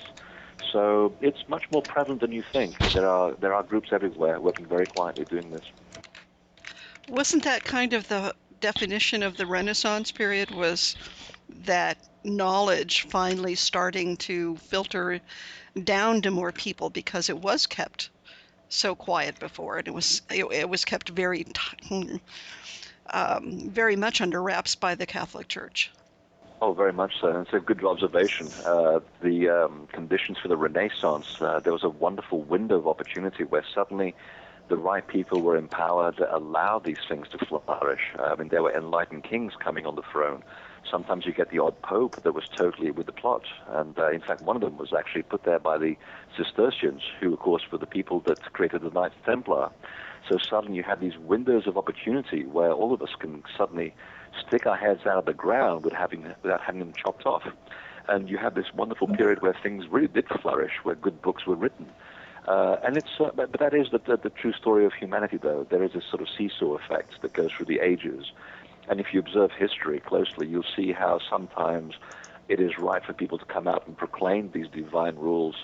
So it's much more prevalent than you think. There are groups everywhere working very quietly doing this. Wasn't that kind of the definition of the Renaissance period, was that knowledge finally starting to filter down to more people because it was kept so quiet before, and it was kept very very much under wraps by the Catholic Church. Oh, very much so. And it's a good observation. The conditions for the Renaissance, there was a wonderful window of opportunity where suddenly the right people were empowered to allow these things to flourish. I mean, there were enlightened kings coming on the throne. Sometimes you get the odd pope that was totally with the plot. And in fact, one of them was actually put there by the Cistercians, who, of course, were the people that created the Knights Templar. So suddenly you have these windows of opportunity where all of us can suddenly stick our heads out of the ground without having them chopped off. And you have this wonderful period where things really did flourish, where good books were written. And it's, but that is the true story of humanity, though. There is this sort of seesaw effect that goes through the ages. And if you observe history closely, you'll see how sometimes it is right for people to come out and proclaim these divine rules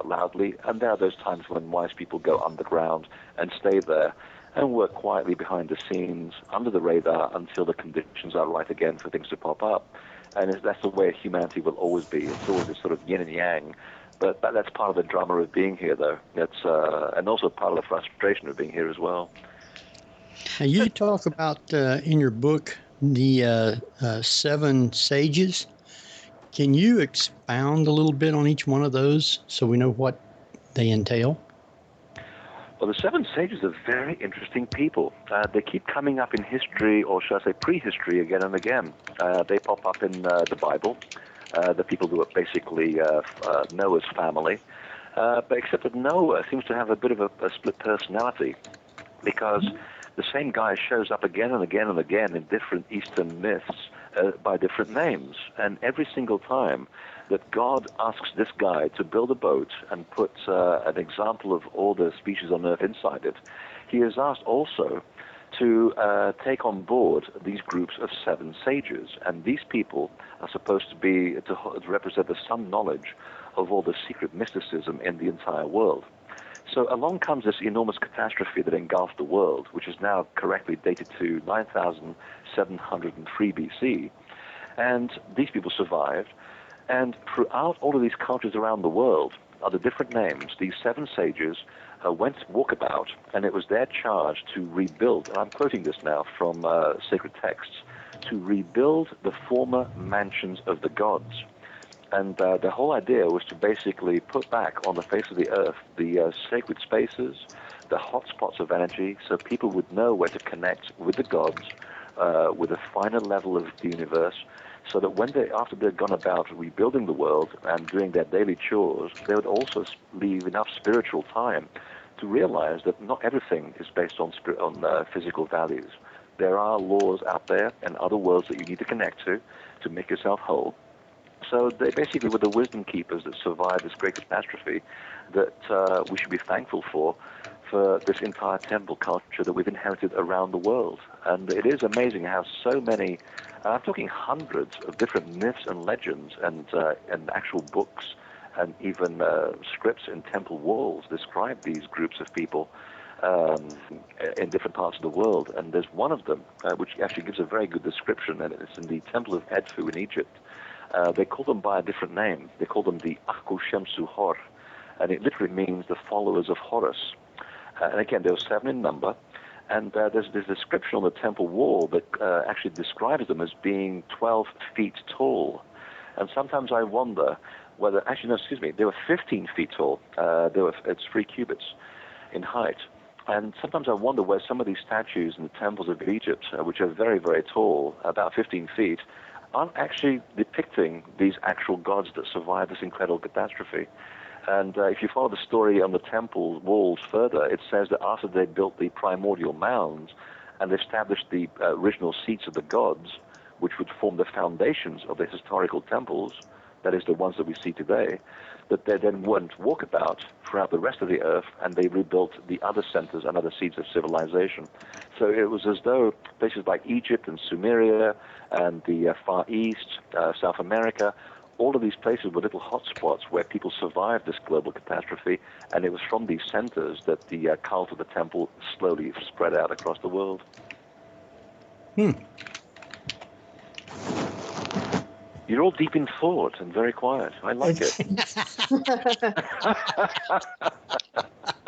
loudly. And there are those times when wise people go underground and stay there and work quietly behind the scenes, under the radar, until the conditions are right again for things to pop up. And that's the way humanity will always be. It's always this sort of yin and yang. But that's part of the drama of being here, though. It's and also part of the frustration of being here as well. Now, you talk about in your book the 7 sages. Can you expound a little bit on each one of those so we know what they entail? Well, the 7 sages are very interesting people. They keep coming up in history, or should I say prehistory, again and again. They pop up in the Bible. The people who are basically Noah's family. But except that Noah seems to have a bit of a split personality, because the same guy shows up again and again and again in different Eastern myths by different names. And every single time that God asks this guy to build a boat and put an example of all the species on Earth inside it, he is asked also to take on board these groups of 7 sages. And these people are supposed to be to represent the some knowledge of all the secret mysticism in the entire world. So along comes this enormous catastrophe that engulfed the world, which is now correctly dated to 9,703 BC. And these people survived. And throughout all of these cultures around the world, under different names, these 7 sages went walkabout, and it was their charge to rebuild, and I'm quoting this now from sacred texts, to rebuild the former mansions of the gods. And the whole idea was to basically put back on the face of the earth the sacred spaces, the hotspots of energy, so people would know where to connect with the gods, with a finer level of the universe, so that after they'd gone about rebuilding the world and doing their daily chores, they would also leave enough spiritual time to realize that not everything is based on physical values. There are laws out there and other worlds that you need to connect to make yourself whole. So they basically were the wisdom keepers that survived this great catastrophe that we should be thankful for this entire temple culture that we've inherited around the world. And it is amazing how so many, I'm talking hundreds of different myths and legends and actual books and even scripts in temple walls describe these groups of people in different parts of the world. And there's one of them which actually gives a very good description, and it's in the Temple of Edfu in Egypt. They call them by a different name. They call them the Akku Shemsu Hor, and it literally means the followers of Horus. And again, there were 7 in number, and there's this description on the temple wall that actually describes them as being 12 feet tall. And sometimes I wonder whether, they were 15 feet tall. It's 3 cubits in height. And sometimes I wonder where some of these statues in the temples of Egypt, which are very, very tall, about 15 feet, aren't actually depicting these actual gods that survived this incredible catastrophe. And if you follow the story on the temple walls further, it says that after they built the primordial mounds and established the original seats of the gods, which would form the foundations of the historical temples, that is the ones that we see today, that they then went walkabout throughout the rest of the earth, and they rebuilt the other centers and other seeds of civilization. So it was as though places like Egypt and Sumeria and the Far East, South America, all of these places were little hotspots where people survived this global catastrophe, and it was from these centers that the cult of the temple slowly spread out across the world. You're all deep in thought and very quiet. I like it.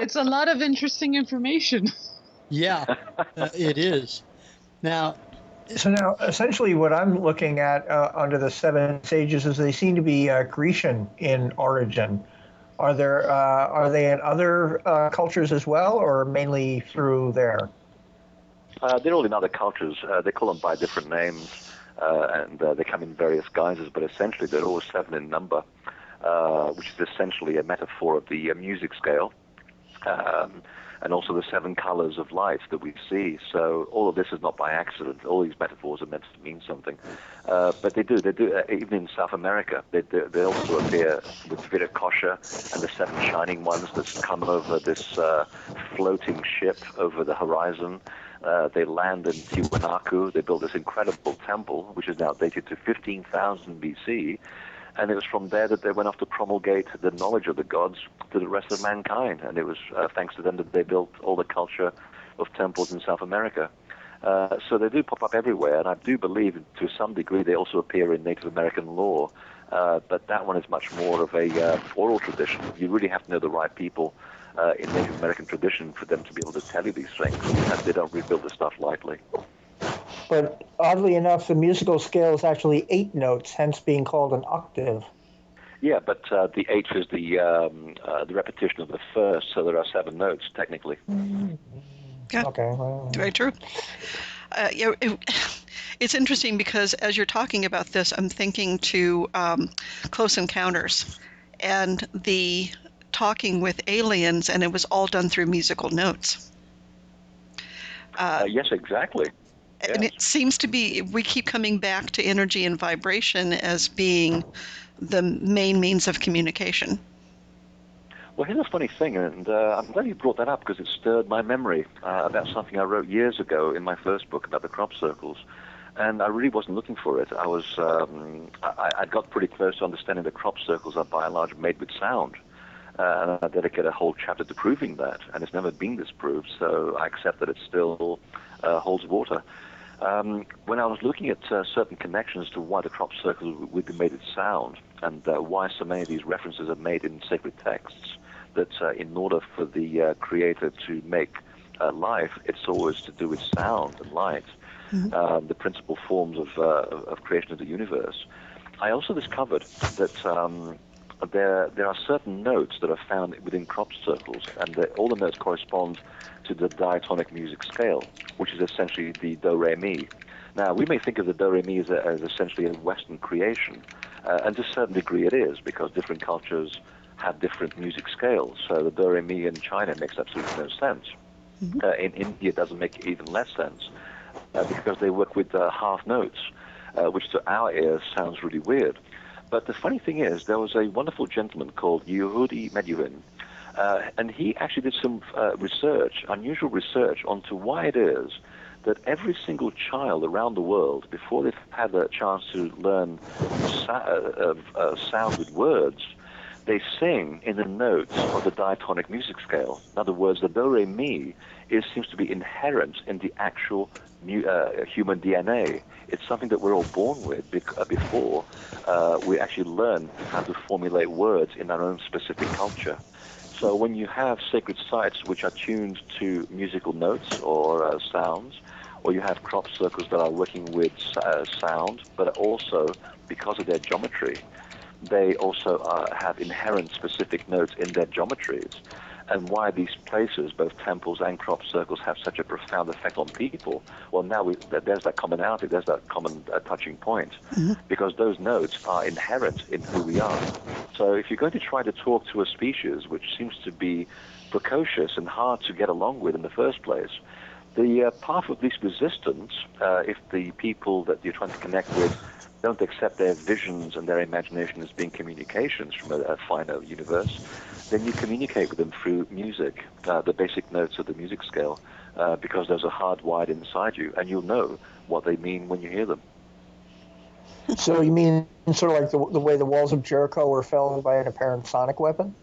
It's a lot of interesting information. Yeah, it is. Now, So now, essentially, what I'm looking at under the seven sages is they seem to be Grecian in origin. Are they in other cultures as well, or mainly through there? They're all in other cultures. They call them by different names, and they come in various guises, but essentially they're all 7 in number, which is essentially a metaphor of the music scale, and also the 7 colors of light that we see. So all of this is not by accident. All these metaphors are meant to mean something. But they do, even in South America, they also appear with Viracocha and the 7 shining ones that come over this floating ship over the horizon. They land in Tiwanaku. They build this incredible temple, which is now dated to 15,000 BC. And it was from there that they went off to promulgate the knowledge of the gods to the rest of mankind. And it was thanks to them that they built all the culture of temples in South America. So they do pop up everywhere. And I do believe, to some degree, they also appear in Native American lore. But that one is much more of a oral tradition. You really have to know the right people in Native American tradition for them to be able to tell you these things. And they don't rebuild the stuff lightly. But oddly enough, the musical scale is actually 8 notes, hence being called an octave. Yeah, but the 8 is the repetition of the first, so there are 7 notes technically. Yeah. Okay. Well, Very true. It's interesting because as you're talking about this, I'm thinking to Close Encounters and the talking with aliens, and it was all done through musical notes. Yes, exactly. And it seems to be, we keep coming back to energy and vibration as being the main means of communication. Well, here's a funny thing, and I'm glad you brought that up because it stirred my memory about something I wrote years ago in my first book about the crop circles. And I really wasn't looking for it. I got pretty close to understanding that crop circles are by and large made with sound. And I dedicate a whole chapter to proving that, and it's never been disproved, so I accept that it still holds water. When I was looking at certain connections to why the crop circles would be made with sound, and why so many of these references are made in sacred texts, that in order for the creator to make life, it's always to do with sound and light, the principal forms of creation of the universe. I also discovered that there are certain notes that are found within crop circles, and all the notes correspond to the diatonic music scale, which is essentially the do-re-mi. Now, we may think of the do-re-mi as essentially a Western creation, and to a certain degree it is, because different cultures have different music scales. So the do-re-mi in China makes absolutely no sense. In India, it doesn't make even less sense, because they work with half notes, which to our ears sounds really weird. But the funny thing is, there was a wonderful gentleman called Yehudi Menuhin, and he actually did some unusual research, onto why it is that every single child around the world, before they've had a chance to learn sound with words, they sing in the notes of the diatonic music scale. In other words, the do-re-mi seems to be inherent in the actual human DNA. It's something that we're all born with before we actually learn how to formulate words in our own specific culture. So when you have sacred sites which are tuned to musical notes or sounds, or you have crop circles that are working with sound, but also because of their geometry, they also have inherent specific notes in their geometries. And why these places, both temples and crop circles, have such a profound effect on people, well, now there's that commonality, there's that common touching point, because those notes are inherent in who we are. So if you're going to try to talk to a species which seems to be precocious and hard to get along with in the first place, the path of least resistance, if the people that you're trying to connect with don't accept their visions and their imagination as being communications from a finer universe, then you communicate with them through music, the basic notes of the music scale, because those are hardwired inside you, and you'll know what they mean when you hear them. So you mean sort of like the way the walls of Jericho were felled by an apparent sonic weapon?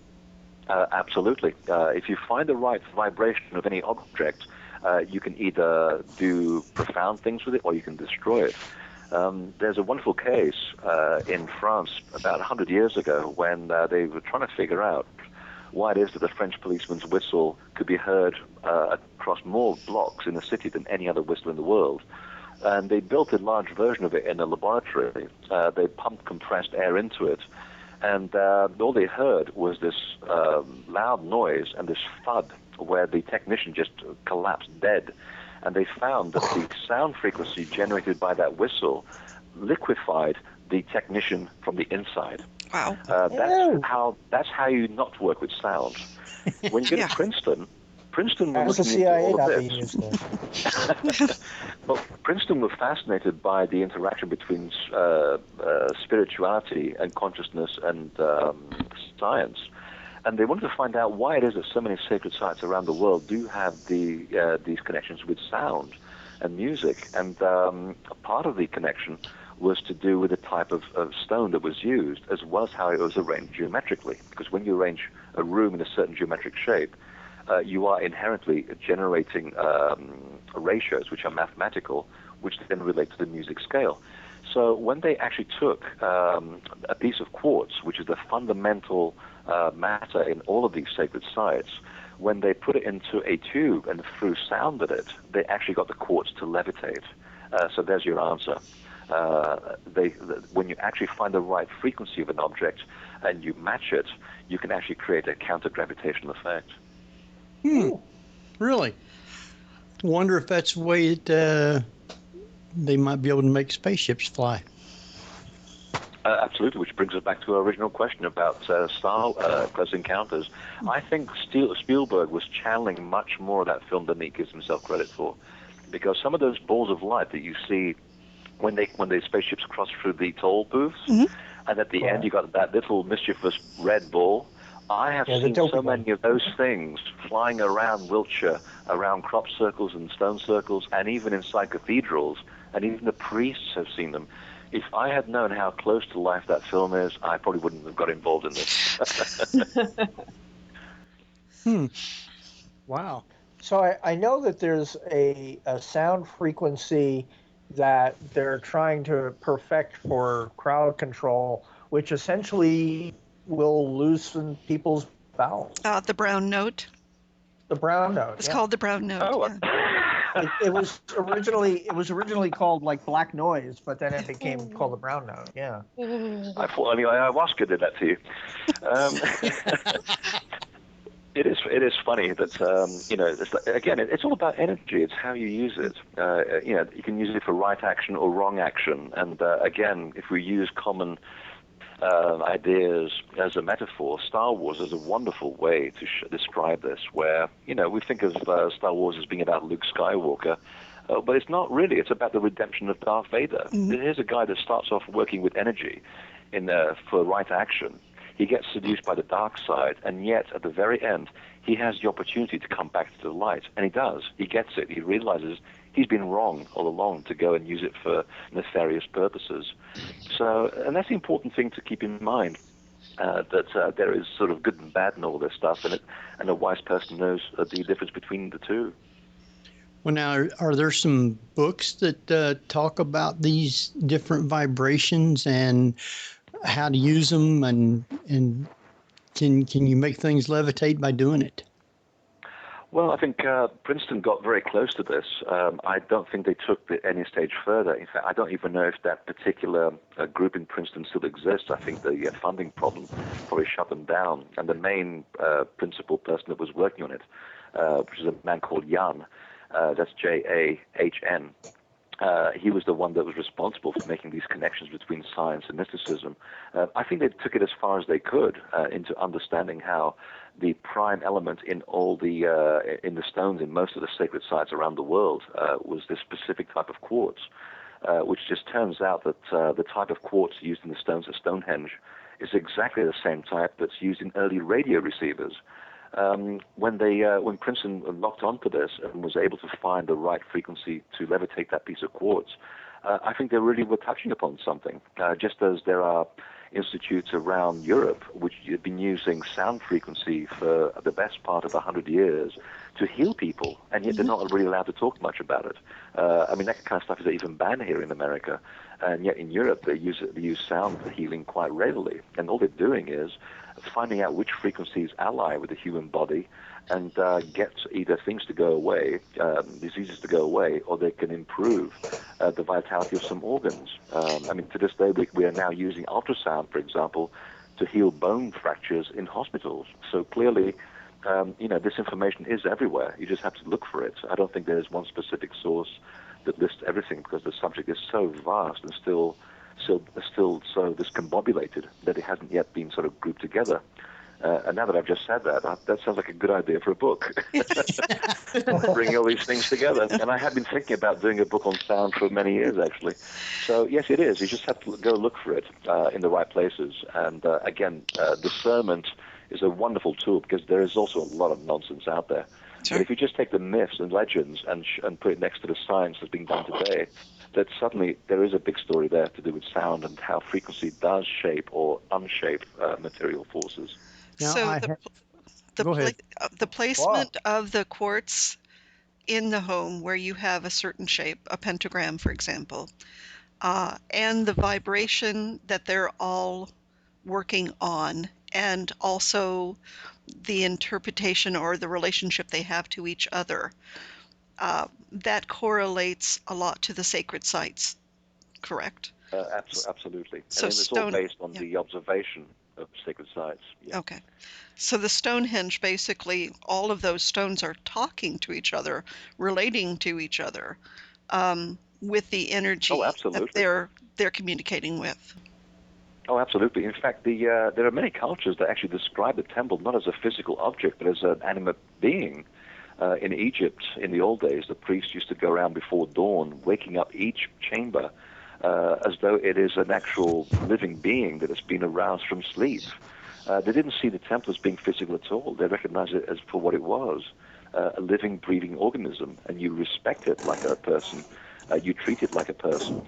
Absolutely. If you find the right vibration of any object, you can either do profound things with it or you can destroy it. There's a wonderful case in France about 100 years ago when they were trying to figure out why it is that the French policeman's whistle could be heard across more blocks in the city than any other whistle in the world. And they built a large version of it in a laboratory. They pumped compressed air into it. And all they heard was this loud noise and this thud where the technician just collapsed dead. And they found that the sound frequency generated by that whistle liquefied the technician from the inside. Wow. That's how you not work with sound. When you get to Princeton was the looking CIA into all not of being this. used to. Well, Princeton were fascinated by the interaction between spirituality and consciousness and science. And they wanted to find out why it is that so many sacred sites around the world do have these connections with sound and music. And part of the connection was to do with the type of stone that was used, as well as how it was arranged geometrically. Because when you arrange a room in a certain geometric shape, you are inherently generating ratios which are mathematical, which then relate to the music scale. So when they actually took a piece of quartz, which is the fundamental matter in all of these sacred sites, when they put it into a tube and threw sound at it, they actually got the quartz to levitate. So there's your answer. When you actually find the right frequency of an object and you match it, you can actually create a counter-gravitational effect. Really? Wonder if that's the way they might be able to make spaceships fly. Absolutely, which brings us back to our original question about Star Close Encounters. I think Spielberg was channeling much more of that film than he gives himself credit for, because some of those balls of light that you see when the spaceships cross through the toll booths, and at the end you got that little mischievous red ball. I have seen so many of those things flying around Wiltshire, around crop circles and stone circles, and even inside cathedrals, and even the priests have seen them. If I had known how close to life that film is, I probably wouldn't have got involved in this. Wow. So I know that there's a sound frequency that they're trying to perfect for crowd control, which essentially will loosen people's bowels. The brown note. The brown note. It's called the brown note. Oh, yeah. It was originally called like black noise, but then it became called the brown note. Yeah. I thought only ayahuasca did that to you. It is funny that again, it's all about energy. It's how you use it. You can use it for right action or wrong action. And again, if we use common ideas as a metaphor, Star Wars is a wonderful way to describe this. Where we think of Star Wars as being about Luke Skywalker, but it's not really. It's about the redemption of Darth Vader. Here's a guy that starts off working with energy for right action. He gets seduced by the dark side, and yet at the very end, he has the opportunity to come back to the light, and he does. He gets it. He realizes he's been wrong all along to go and use it for nefarious purposes. So, and that's the important thing to keep in mind, that there is sort of good and bad in all this stuff, and a wise person knows the difference between the two. Well, now, are there some books that talk about these different vibrations and how to use them, and can you make things levitate by doing it? Well, I think Princeton got very close to this. I don't think they took it any stage further. In fact, I don't even know if that particular group in Princeton still exists. I think the funding problem probably shut them down. And the main principal person that was working on it, which is a man called Jan, that's Jahn. He was the one that was responsible for making these connections between science and mysticism. I think they took it as far as they could into understanding how the prime element in all in the stones in most of the sacred sites around the world was this specific type of quartz. which just turns out that the type of quartz used in the stones at Stonehenge is exactly the same type that's used in early radio receivers. When Princeton locked onto this and was able to find the right frequency to levitate that piece of quartz, I think they really were touching upon something. Just as there are institutes around Europe which have been using sound frequency for the best part of 100 years to heal people, and yet they're not really allowed to talk much about it. I mean, that kind of stuff is even banned here in America, and yet in Europe they use sound healing quite readily, and all they're doing is finding out which frequencies ally with the human body and get either things to go away, diseases to go away, or they can improve the vitality of some organs. I mean, to this day, we are now using ultrasound, for example, to heal bone fractures in hospitals. So clearly, this information is everywhere. You just have to look for it. I don't think there's one specific source that lists everything, because the subject is so vast and still so discombobulated that it hasn't yet been sort of grouped together. And now that I've just said that sounds like a good idea for a book. Bringing all these things together. And I have been thinking about doing a book on sound for many years, actually. So, yes, it is. You just have to go look for it in the right places. And, again, discernment is a wonderful tool, because there is also a lot of nonsense out there. Sure. But if you just take the myths and legends and put it next to the science that's being done today, that suddenly there is a big story there to do with sound and how frequency does shape or unshape material forces. Now, So Go ahead. the placement of the quartz in the home where you have a certain shape, a pentagram, for example, and the vibration that they're all working on, and also the interpretation or the relationship they have to each other, that correlates a lot to the sacred sites, correct? Absolutely. So and it's all based on the observation of sacred sites. Yeah. Okay. So the Stonehenge, basically, all of those stones are talking to each other, relating to each other, with the energy that they're communicating with. Oh, absolutely. In fact, there are many cultures that actually describe the temple not as a physical object, but as an animate being. In Egypt, in the old days, the priests used to go around before dawn, waking up each chamber as though it is an actual living being that has been aroused from sleep. They didn't see the temple as being physical at all. They recognized it as for what it was, a living, breathing organism, and you respect it like a person. You treat it like a person,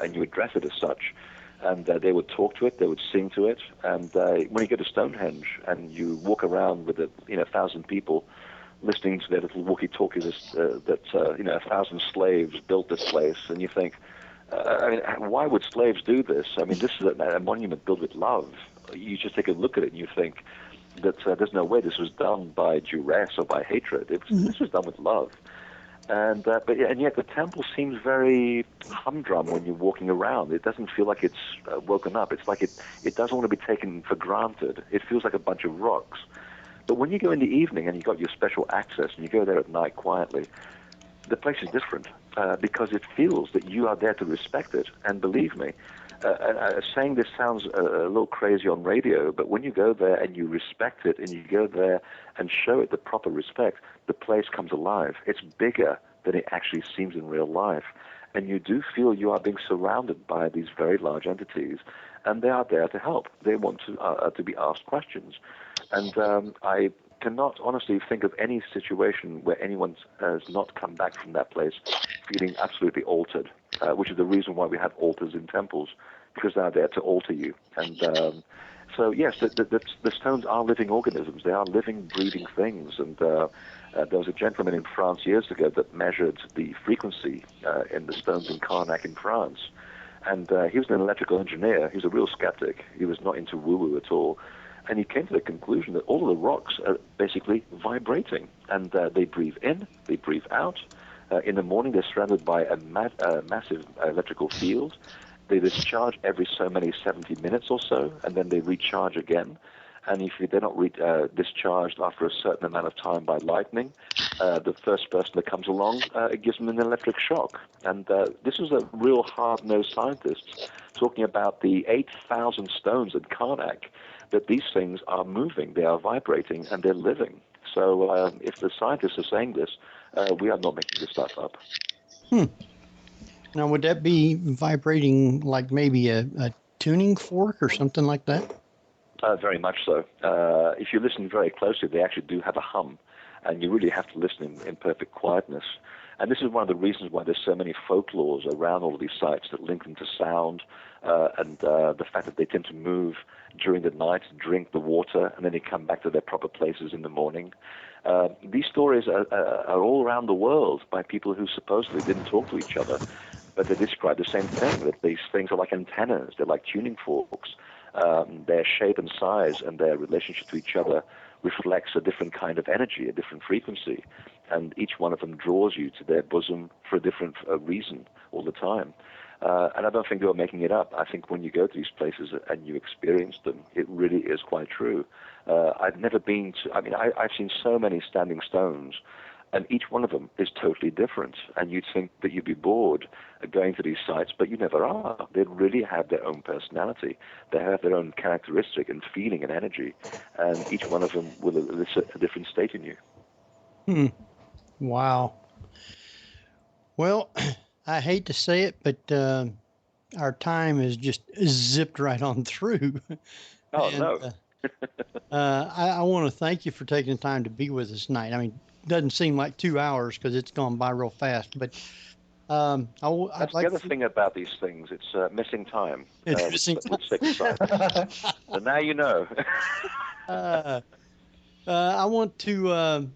and you address it as such. And they would talk to it, they would sing to it. And when you go to Stonehenge and you walk around with 1,000 people listening to their little walkie-talkies that 1,000 slaves built this place, and you think, why would slaves do this? I mean, this is a monument built with love. You just take a look at it and you think that there's no way this was done by duress or by hatred. This was done with love. And yet the temple seems very humdrum when you're walking around. It doesn't feel like it's woken up. It's like it doesn't want to be taken for granted. It feels like a bunch of rocks. But when you go in the evening and you've got your special access and you go there at night quietly, the place is different because it feels that you are there to respect it. And believe me, saying this sounds a little crazy on radio, but when you go there and you respect it and you go there and show it the proper respect, the place comes alive. It's bigger than it actually seems in real life. And you do feel you are being surrounded by these very large entities, and they are there to help. They want to be asked questions. And I cannot honestly think of any situation where anyone has not come back from that place feeling absolutely altered, which is the reason why we have altars in temples, because they're there to alter you. And so, yes, the stones are living organisms. They are living, breathing things. And there was a gentleman in France years ago that measured the frequency in the stones in Karnak in France. And he was an electrical engineer. He was a real skeptic. He was not into woo-woo at all. And he came to the conclusion that all of the rocks are basically vibrating. And they breathe in, they breathe out. In the morning, they're surrounded by a massive electrical field. They discharge every so many 70 minutes or so, and then they recharge again. And if they're not discharged after a certain amount of time by lightning, the first person that comes along, it gives them an electric shock. And this is a real hard-nosed scientist talking about the 8,000 stones at Karnak, that these things are moving, they are vibrating, and they're living. So if the scientists are saying this, we are not making this stuff up. Now, would that be vibrating like maybe a tuning fork or something like that? Very much so. If you listen very closely, they actually do have a hum, and you really have to listen in perfect quietness. And this is one of the reasons why there's so many folklores around all of these sites that link them to sound, and the fact that they tend to move during the night, drink the water, and then they come back to their proper places in the morning. These stories are all around the world by people who supposedly didn't talk to each other, but they describe the same thing, that these things are like antennas, they're like tuning forks. Their shape and size and their relationship to each other reflects a different kind of energy, a different frequency, and each one of them draws you to their bosom for a different reason all the time. And I don't think they were making it up. I think when you go to these places and you experience them, it really is quite true. I've never been to, I've seen so many standing stones, and each one of them is totally different. And you'd think that you'd be bored going to these sites, but you never are. They really have their own personality. They have their own characteristic and feeling and energy, and each one of them will elicit a different state in you. Wow. Well, I hate to say it, but our time is just zipped right on through. Oh, and, no. I want to thank you for taking the time to be with us tonight. I mean, it doesn't seem like 2 hours because it's gone by real fast, but that's the other thing about these things. It's missing time. It's missing time. With sacred sites. So now you know. I want to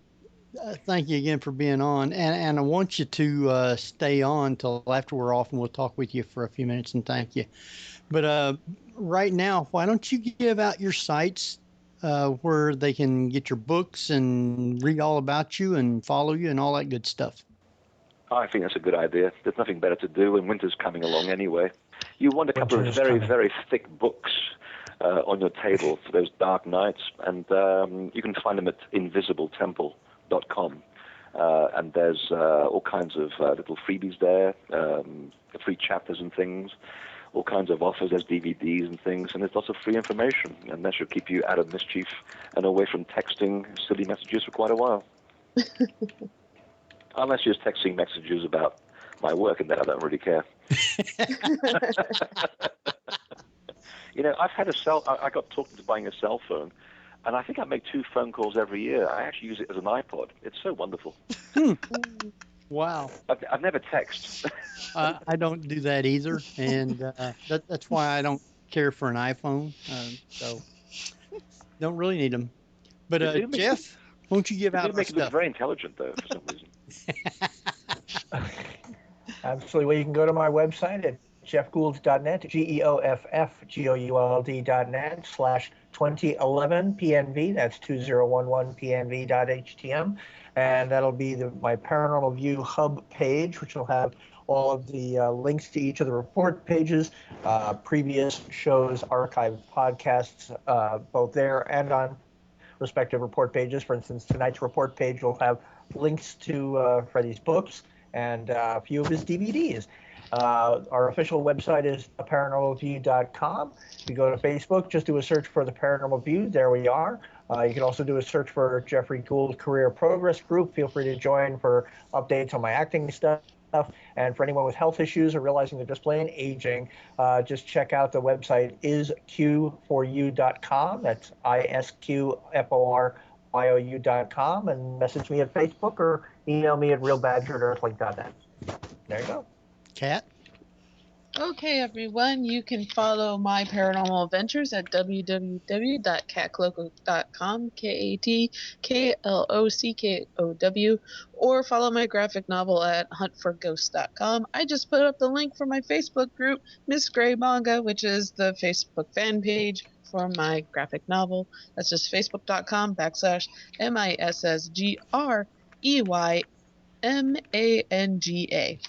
thank you again for being on, and I want you to stay on till after we're off, and we'll talk with you for a few minutes and thank you. But right now, why don't you give out your sites where they can get your books and read all about you and follow you and all that good stuff? I think that's a good idea. There's nothing better to do, and winter's coming along anyway. You want a couple of very, very thick books on your table for those dark nights, and you can find them at invisibletemple.com. And there's all kinds of little freebies there, free chapters and things, all kinds of offers. There's DVDs and things, and there's lots of free information, and that should keep you out of mischief and away from texting silly messages for quite a while. Unless you're texting messages about my work, and then I don't really care. I've had I got talked into buying a cell phone, and I think I make 2 phone calls every year. I actually use it as an iPod. It's so wonderful. Wow. I've never texted. I don't do that either, and that's why I don't care for an iPhone. So don't really need them. But Jeff, won't you give out our make it look stuff? very intelligent, though, for some reason. Absolutely. Well, you can go to my website at jeffgould.net, GEOFFGOULD.net/2011 PNV. That's 2011 PNV.htm. And that'll be my Paranormal View hub page, which will have all of the links to each of the report pages, previous shows, archived podcasts, both there and on respective report pages. For instance, tonight's report page will have links to Freddy's books and a few of his DVDs. Our official website is paranormalview.com. If you go to Facebook, just do a search for the Paranormal View. There we are. You can also do a search for Jeffrey Gould Career Progress Group. Feel free to join for updates on my acting stuff. And for anyone with health issues or realizing they're just plain aging, just check out the website isq4u.com. That's isqforyu.com, and message me at Facebook or email me at realbadger@earthlink.net. There you go. Kat? Okay, everyone, you can follow my paranormal adventures at www.catcloco.com, KATKLOCKOW, or follow my graphic novel at huntforghosts.com. I just put up the link for my Facebook group, Miss Gray Manga, which is the Facebook fan page for my graphic novel. That's just facebook.com/MISSGREYMANGA.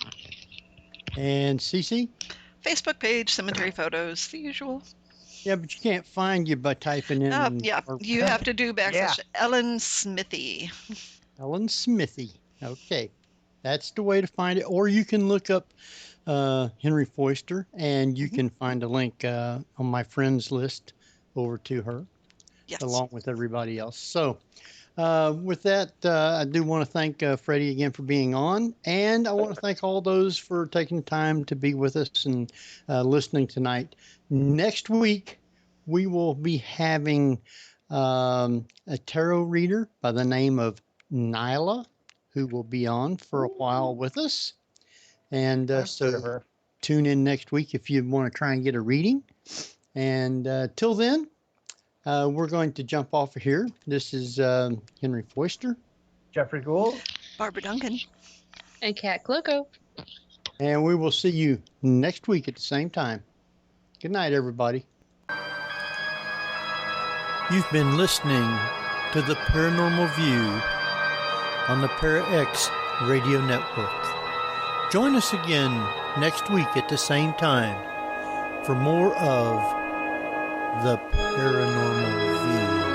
And Cece? Facebook page, cemetery photos, the usual. Yeah, but you can't find you by typing in. You have to do / Ellen Smithy. Ellen Smithy. Okay. That's the way to find it. Or you can look up Henry Foister, and you can find a link on my friends list over to her, along with everybody else. So With that, I do want to thank Freddie again for being on, and I want to thank all those for taking time to be with us and listening tonight. Next week, we will be having a tarot reader by the name of Nyla, who will be on for a while with us. And so tune in next week if you want to try and get a reading. And till then, we're going to jump off of here. This is Henry Foister, Jeffrey Gould, Barbara Duncan, and Kat Cloco. And we will see you next week at the same time. Good night, everybody. You've been listening to the Paranormal View on the ParaX Radio Network. Join us again next week at the same time for more of the Paranormal View.